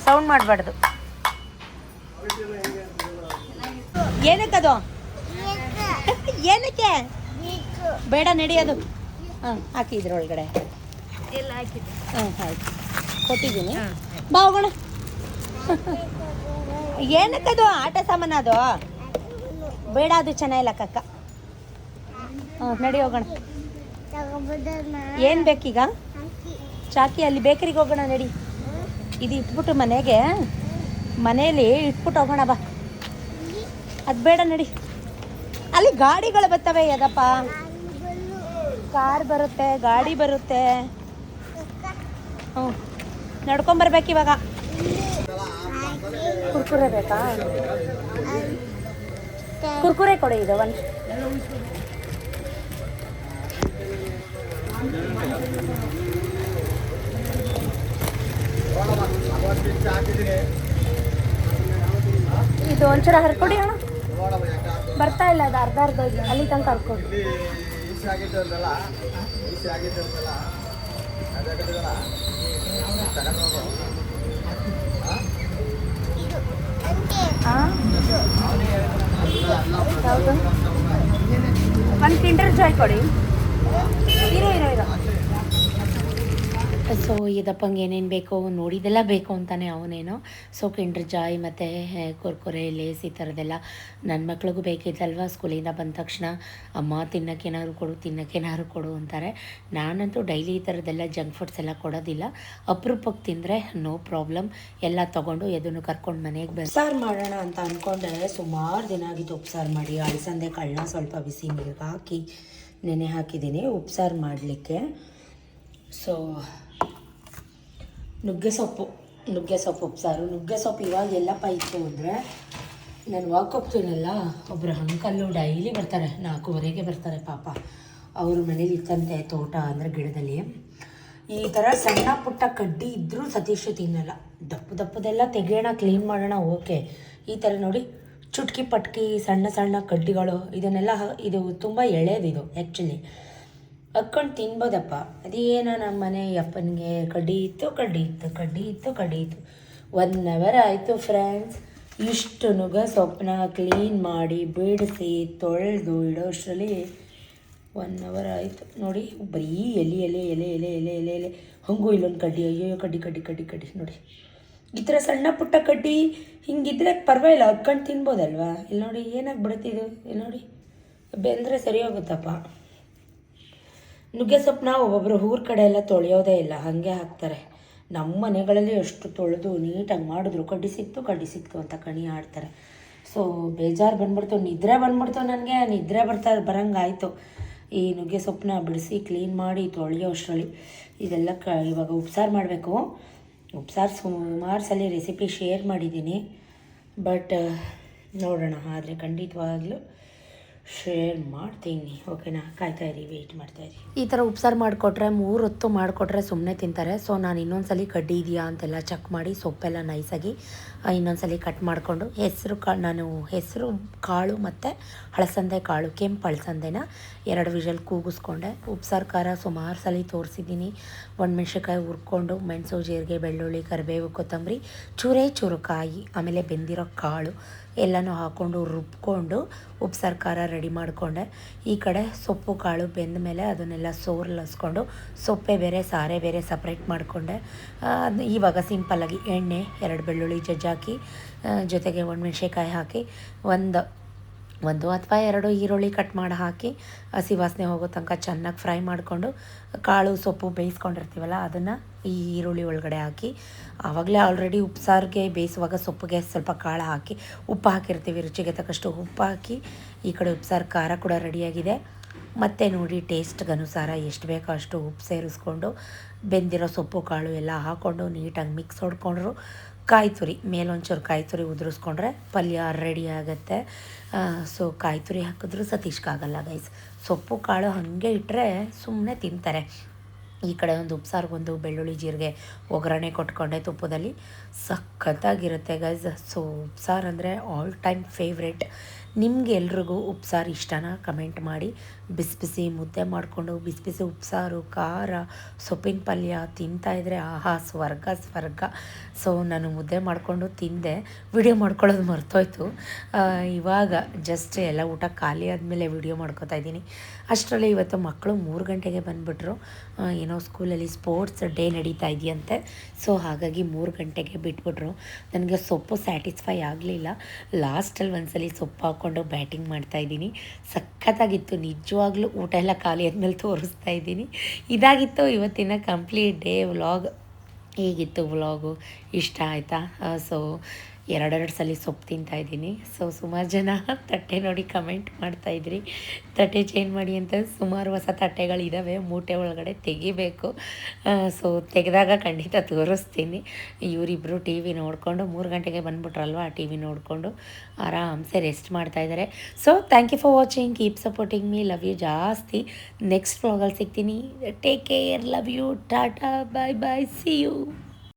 ಸೌಂಡ್ ಮಾಡಬಾರ್ದು. ಏನಕ್ಕದು? ಏನಕ್ಕೆ? ಬೇಡ ನಡೆಯೋದು. ಹಾಂ ಹಾಕಿ ಇದ್ರೊಳಗಡೆ. ಹಾಂ ಆಯ್ತು, ಕೊಟ್ಟಿದ್ದೀನಿ. ಬಾ ಹೋಗೋಣ. ಏನಕ್ಕದು? ಆಟ ಸಾಮಾನು ಅದು? ಬೇಡ, ಅದು ಚೆನ್ನಾಗಿಲ್ಲ ಕಕ್ಕ. ಹಾಂ ನಡಿ ಹೋಗೋಣ. ಏನು ಬೇಕೀಗ? ಚಾಕಿ ಅಲ್ಲಿ ಬೇಕರಿಗೆ ಹೋಗೋಣ ನಡಿ. ಇದು ಇಟ್ಬಿಟ್ಟು ಮನೇಲಿ ಇಟ್ಬಿಟ್ಟು ಹೋಗೋಣ ಬಾ. ಅದು ಬೇಡ ನಡಿ. ಅಲ್ಲಿ ಗಾಡಿಗಳು ಬರ್ತವೆ ಯದಪ್ಪ. ಕಾರ್ ಬರುತ್ತೆ, ಗಾಡಿ ಬರುತ್ತೆ. ಹ್ಞೂ ನಡ್ಕೊಂಬರ್ಬೇಕು ಇವಾಗ. ಕುರ್ಕುರೆ ಬೇಕಾ? ಕುರ್ಕುರೆ ಕೊಡಿ ಇದು ಒಂದು. ಇದು ಒಂಚೂರ ಹರ್ಕೊಡಿ ಅಣ್ಣ. ಬರ್ತಾ ಇಲ್ಲ, ಅದು ಅರ್ಧ ಅಲ್ಲಿ ತನಕ ಹರ್ಕೊಡಿ. ಯಾವುದು? ಒಂದು ಕಿಂಡರ್ ಜಾಯ್ ಕೊಡಿ. ಇರೋ. ಸೊ ಇದಪ್ಪಂಗೆ ಏನೇನು ಬೇಕೋ ನೋಡಿದೆಲ್ಲ ಬೇಕು ಅಂತಾನೆ ಅವನೇನೋ. ಸೊ ಕಿಂಡರ್ ಜಾಯ್ ಮತ್ತು ಕುರ್ಕುರೆ, ಲೇಸ್ ಈ ಥರದ್ದೆಲ್ಲ ನನ್ನ ಮಕ್ಳಿಗೂ ಬೇಕಿದ್ದಲ್ವ. ಸ್ಕೂಲಿಂದ ಬಂದ ತಕ್ಷಣ ಅಮ್ಮ ತಿನ್ನೋಕ್ಕೇನಾದ್ರು ಕೊಡು ಅಂತಾರೆ. ನಾನಂತೂ ಡೈಲಿ ಈ ಥರದ್ದೆಲ್ಲ ಜಂಕ್ ಫುಡ್ಸ್ ಎಲ್ಲ ಕೊಡೋದಿಲ್ಲ. ಅಪರೂಪಕ್ಕೆ ತಿಂದರೆ ನೋ ಪ್ರಾಬ್ಲಮ್, ಎಲ್ಲ ತೊಗೊಂಡು ಎದನ್ನು ಕರ್ಕೊಂಡು ಮನೆಗೆ ಬಂದು ಉಪ್ಸಾರು ಮಾಡೋಣ ಅಂತ ಅಂದ್ಕೊಂಡೆ. ಸುಮಾರು ದಿನ ಆಗಿತ್ತು ಉಪ್ಸಾರು ಮಾಡಿ. ಅಳಸಂದೆ ಕಾಳನ್ನ ಸ್ವಲ್ಪ ಬಿಸಿ ನೀರಿಗೆ ಹಾಕಿ ನೆನೆ ಹಾಕಿದ್ದೀನಿ ಉಪ್ಸಾರು ಮಾಡಲಿಕ್ಕೆ. ಸೊ ನುಗ್ಗೆ ಸೊಪ್ಪು ಉಪ್ಸಾರು. ನುಗ್ಗೆ ಸೊಪ್ಪು ಇವಾಗ ಎಲ್ಲಪ್ಪ ಇತ್ತು ಅಂದರೆ, ನಾನು ವಾಕ್ ಹೋಗ್ತೀನಲ್ಲ, ಒಬ್ಬರು ಅಂಕಲ್ಲು ಡೈಲಿ ಬರ್ತಾರೆ, 4:15ಗೆ ಬರ್ತಾರೆ ಪಾಪ. ಅವ್ರ ಮನೇಲಿ ಇತ್ತಂತೆ ತೋಟ ಅಂದರೆ ಗಿಡದಲ್ಲಿ. ಈ ಥರ ಸಣ್ಣ ಪುಟ್ಟ ಕಡ್ಡಿ ಇದ್ದರೂ ಸತೀಶ್ ತಿನ್ನಲ್ಲ. ದಪ್ಪದೆಲ್ಲ ತೆಗೆಯೋಣ, ಕ್ಲೀನ್ ಮಾಡೋಣ, ಓಕೆ. ಈ ಥರ ನೋಡಿ ಚುಟ್ಕಿ ಪಟ್ಕಿ ಸಣ್ಣ ಕಡ್ಡಿಗಳು, ಇದನ್ನೆಲ್ಲ ಇದು ತುಂಬ ಎಳೆದಿದು ಆ್ಯಕ್ಚುಲಿ. ಹಕ್ಕೊಂಡು ತಿನ್ಬೋದಪ್ಪ. ಅದೇನೋ ನಮ್ಮ ಮನೆ ಅಪ್ಪನಿಗೆ ಕಡ್ಡಿ ಇತ್ತು. 1 ಅವರ್ ಆಯಿತು ಫ್ರೆಂಡ್ಸ್. ಇಷ್ಟು ನುಗ್ಗೆ ಸೊಪ್ಪನ್ನ ಕ್ಲೀನ್ ಮಾಡಿ ಬಿಡಿಸಿ ತೊಳೆದು ಇಡೋಷ್ಟರಲ್ಲಿ 1 ಅವರ್ ಆಯಿತು ನೋಡಿ. ಬರೀ ಎಲೆ ಹಂಗೂ ಇಲ್ಲೊಂದು ಕಡ್ಡಿ. ಅಯ್ಯೋ ಕಡ್ಡಿ ನೋಡಿ. ಈ ಥರ ಸಣ್ಣ ಪುಟ್ಟ ಕಡ್ಡಿ ಹಿಂಗಿದ್ರೆ ಪರವಾಗಿಲ್ಲ, ಹಕ್ಕೊಂಡು ತಿನ್ಬೋದಲ್ವಾ. ಇಲ್ಲಿ ನೋಡಿ ಏನಾಗಿ ಬಿಡುತ್ತಿದ್ದು. ಇಲ್ಲಿ ನೋಡಿ ಬೆಂದರೆ ಸರಿ ಹೋಗುತ್ತಪ್ಪ. ನುಗ್ಗೆ ಸೊಪ್ಪನ್ನ ಒಬ್ಬೊಬ್ಬರು ಊರ ಕಡೆ ಎಲ್ಲ ತೊಳೆಯೋದೇ ಇಲ್ಲ, ಹಾಗೆ ಹಾಕ್ತಾರೆ. ನಮ್ಮ ಮನೆಗಳಲ್ಲಿ ಎಷ್ಟು ತೊಳೆದು ನೀಟಾಗಿ ಮಾಡಿದ್ರು ಕಡ್ಡಿ ಸಿಕ್ತು ಅಂತ ಕಣಿ ಆಡ್ತಾರೆ. ಸೊ ಬೇಜಾರು ಬಂದ್ಬಿಡ್ತು, ನಿದ್ರೆ ನನಗೆ. ನಿದ್ರೆ ಬರಂಗಾಯಿತು. ಈ ನುಗ್ಗೆ ಸೊಪ್ಪನ್ನ ಬಿಡಿಸಿ ಕ್ಲೀನ್ ಮಾಡಿ ತೊಳೆಯೋ ಅಷ್ಟರಲ್ಲಿ ಇದೆಲ್ಲ ಇವಾಗ ಉಪ್ಸಾರು ಮಾಡಬೇಕು. ಉಪ್ಸಾರು ಸುಮಾರು ಸಲ ರೆಸಿಪಿ ಶೇರ್ ಮಾಡಿದ್ದೀನಿ, ಬಟ್ ನೋಡೋಣ, ಆದರೆ ಖಂಡಿತವಾಗ್ಲೂ ಶೇರ್ ಮಾಡ್ತೀನಿ. ಓಕೆನಾ? ಕಾಯ್ತಾಯಿರಿ, ವೆಯ್ಟ್ ಮಾಡ್ತಾಯಿರಿ. ಈ ಥರ ಉಪ್ಸಾರು ಮಾಡಿಕೊಟ್ರೆ 3 ಹೊತ್ತು ಮಾಡಿಕೊಟ್ರೆ ಸುಮ್ಮನೆ ತಿಂತಾರೆ. ಸೊ ನಾನು ಇನ್ನೊಂದ್ಸಲಿ ಕಡ್ಡಿ ಇದೆಯಾ ಅಂತೆಲ್ಲ ಚೆಕ್ ಮಾಡಿ ಸೊಪ್ಪೆಲ್ಲ ನೈಸಾಗಿ ಇನ್ನೊಂದ್ಸಲಿ ಕಟ್ ಮಾಡಿಕೊಂಡು ಹೆಸರು ಕಾಳು ಮತ್ತು ಹಳಸಂದೆ ಕಾಳು, ಕೆಂಪು ಹಳಸಂದೆನ 2 ವಿಷಲ್ ಕೂಗಿಸ್ಕೊಂಡೆ. ಉಪ್ಸಾರು ಖಾರ ಸುಮಾರು ಸಲ ತೋರಿಸಿದ್ದೀನಿ. ಒಣಮೆಣ್ಸಿನ್ಕಾಯಿ ಹುರ್ಕೊಂಡು, ಮೆಣಸು, ಜೀರಿಗೆ, ಬೆಳ್ಳುಳ್ಳಿ, ಕರಿಬೇವು, ಕೊತ್ತಂಬರಿ, ಚೂರು ಕಾಯಿ, ಆಮೇಲೆ ಬೆಂದಿರೋ ಕಾಳು ಎಲ್ಲನೂ ಹಾಕ್ಕೊಂಡು ರುಬ್ಕೊಂಡು ಉಪ್ಸಾರು ಖಾರ ರೆಡಿ ಮಾಡಿಕೊಂಡೆ. ಈ ಕಡೆ ಸೊಪ್ಪು ಕಾಳು ಬೆಂದ ಮೇಲೆ ಅದನ್ನೆಲ್ಲ ಸೋರ್ಲಿಸ್ಕೊಂಡು ಸೊಪ್ಪೆ ಬೇರೆ ಸಾರೆ ಬೇರೆ ಸಪ್ರೇಟ್ ಮಾಡಿಕೊಂಡೆ. ಇವಾಗ ಸಿಂಪಲ್ಲಾಗಿ ಎಣ್ಣೆ, 2 ಬೆಳ್ಳುಳ್ಳಿ ಜಜ್ಜಾಕಿ, ಜೊತೆಗೆ ಒಣಮೆಣ್ಸಿನ್ಕಾಯಿ ಹಾಕಿ ಒಂದು ಅಥವಾ 2 ಈರುಳ್ಳಿ ಕಟ್ ಮಾಡಿ ಹಾಕಿ ಹಸಿ ವಾಸನೆ ಹೋಗೋ ತನಕ ಚೆನ್ನಾಗಿ ಫ್ರೈ ಮಾಡಿಕೊಂಡು ಕಾಳು ಸೊಪ್ಪು ಬೇಯಿಸ್ಕೊಂಡಿರ್ತೀವಲ್ಲ ಅದನ್ನು ಈ ಈರುಳ್ಳಿ ಒಳಗಡೆ ಹಾಕಿ, ಆವಾಗಲೇ ಆಲ್ರೆಡಿ ಉಪ್ಸಾರಿಗೆ ಬೇಯಿಸುವಾಗ ಸೊಪ್ಪಿಗೆ ಸ್ವಲ್ಪ ಕಾಳು ಹಾಕಿ ಉಪ್ಪು ಹಾಕಿರ್ತೀವಿ, ರುಚಿಗೆ ತಕ್ಕಷ್ಟು ಉಪ್ಪು ಹಾಕಿ. ಈ ಕಡೆ ಉಪ್ಸಾರು ಖಾರ ಕೂಡ ರೆಡಿಯಾಗಿದೆ. ಮತ್ತು ನೋಡಿ ಟೇಸ್ಟ್ಗೆ ಅನುಸಾರ ಎಷ್ಟು ಬೇಕೋ ಅಷ್ಟು ಉಪ್ಪು ಸೇರಿಸ್ಕೊಂಡು ಬೆಂದಿರೋ ಸೊಪ್ಪು ಕಾಳು ಎಲ್ಲ ಹಾಕ್ಕೊಂಡು ನೀಟಾಗಿ ಮಿಕ್ಸ್ ಹೊಡ್ಕೊಂಡ್ರು ಕಾಯಿ ತುರಿ ಮೇಲೊಂಚೂರು ಕಾಯಿ ತುರಿ ಉದುರಿಸ್ಕೊಂಡ್ರೆ ಪಲ್ಯ ರೆಡಿ ಆಗುತ್ತೆ. ಸೊ ಕಾಯಿ ತುರಿ ಹಾಕಿದ್ರೂ ಸತೀಶ್ಗಾಗಲ್ಲ ಗೈಸ್. ಸೊಪ್ಪು ಕಾಳು ಹಾಗೆ ಇಟ್ಟರೆ ಸುಮ್ಮನೆ ತಿಂತಾರೆ. ಈ ಕಡೆ ಒಂದು ಉಪ್ಸಾರಿಗೊಂದು ಬೆಳ್ಳುಳ್ಳಿ ಜೀರಿಗೆ ಒಗ್ಗರಣೆ ಕೊಟ್ಕೊಂಡೆ ತುಪ್ಪದಲ್ಲಿ, ಸಖತ್ತಾಗಿರುತ್ತೆ ಗೈಸ್. ಸೊ ಉಪ್ಸಾರು ಅಂದರೆ ಆಲ್ ಟೈಮ್ ಫೇವ್ರೆಟ್. ನಿಮ್ಗೆ ಎಲ್ರಿಗೂ ಉಪ್ಸಾರು ಇಷ್ಟನಾ ಕಮೆಂಟ್ ಮಾಡಿ. ಬಿಸಿ ಬಿಸಿ ಮುದ್ದೆ ಮಾಡಿಕೊಂಡು ಬಿಸಿ ಬಿಸಿ ಉಪ್ಸಾರು ಖಾರ ಸೊಪ್ಪಿನ ಪಲ್ಯ ತಿಂತಾಯಿದ್ರೆ ಆಹಾ ಸ್ವರ್ಗ ಸ್ವರ್ಗ. ಸೊ ನಾನು ಮುದ್ದೆ ಮಾಡಿಕೊಂಡು ತಿಂದೆ, ವಿಡಿಯೋ ಮಾಡ್ಕೊಳ್ಳೋದು ಮರ್ತೋಯ್ತು. ಇವಾಗ ಜಸ್ಟ್ ಎಲ್ಲ ಊಟ ಖಾಲಿ ಆದಮೇಲೆ ವಿಡಿಯೋ ಮಾಡ್ಕೋತಾ ಇದ್ದೀನಿ. ಅಷ್ಟರಲ್ಲಿ ಇವತ್ತು ಮಕ್ಕಳು 3 ಗಂಟೆಗೆ ಬಂದುಬಿಟ್ರು. ಏನೋ ಸ್ಕೂಲಲ್ಲಿ ಸ್ಪೋರ್ಟ್ಸ್ ಡೇ ನಡೀತಾ ಇದೆಯಂತೆ. ಸೊ ಹಾಗಾಗಿ 3 ಗಂಟೆಗೆ ಬಿಟ್ಬಿಟ್ರು. ನನಗೆ ಸೊಪ್ಪು ಸ್ಯಾಟಿಸ್ಫೈ ಆಗಲಿಲ್ಲ. ಲಾಸ್ಟಲ್ಲಿ ಒಂದ್ಸಲಿ ಸೊಪ್ಪು ಹಾಕ್ಕೊಂಡು ಬ್ಯಾಟಿಂಗ್ ಮಾಡ್ತಾಯಿದ್ದೀನಿ. ಸಖತ್ತಾಗಿತ್ತು ನಿಜವಾಗ್ಲೂ. ಊಟ ಎಲ್ಲ ಖಾಲಿ ಆದಮೇಲೆ ತೋರಿಸ್ತಾ ಇದ್ದೀನಿ. ಇದಾಗಿತ್ತು ಇವತ್ತಿನ ಕಂಪ್ಲೀಟ್ ಡೇ ವ್ಲಾಗ್. ಹೇಗಿತ್ತು ವ್ಲಾಗು, ಇಷ್ಟ ಆಯಿತಾ? ಸೊ 2 ಸಲ ಸೊಪ್ಪು ತಿಂತಾಯಿದ್ದೀನಿ. ಸೊ ಸುಮಾರು ಜನ ತಟ್ಟೆ ನೋಡಿ ಕಮೆಂಟ್ ಮಾಡ್ತಾಯಿದ್ರಿ, ತಟ್ಟೆ ಚೇಂಜ್ ಮಾಡಿ ಅಂತ. ಸುಮಾರು ಹೊಸ ತಟ್ಟೆಗಳಿದ್ದಾವೆ, ಮೂಟೆ ಒಳಗಡೆ ತೆಗಿಬೇಕು. ಸೊ ತೆಗೆದಾಗ ಖಂಡಿತ ತೋರಿಸ್ತೀನಿ. ಇವರಿಬ್ಬರು ಟಿ ವಿ ನೋಡಿಕೊಂಡು 3 ಗಂಟೆಗೆ ಬಂದುಬಿಟ್ರಲ್ವ, ಟಿ ವಿ ನೋಡಿಕೊಂಡು ಆರಾಮ್ಸೆ ರೆಸ್ಟ್ ಮಾಡ್ತಾಯಿದ್ದಾರೆ. So thank you for watching, keep supporting me, love you ಜಾಸ್ತಿ. ನೆಕ್ಸ್ಟ್ ವ್ಲಾಗಲ್ಲಿ ಸಿಗ್ತೀನಿ. Take care, love you, tata, bye bye, see you.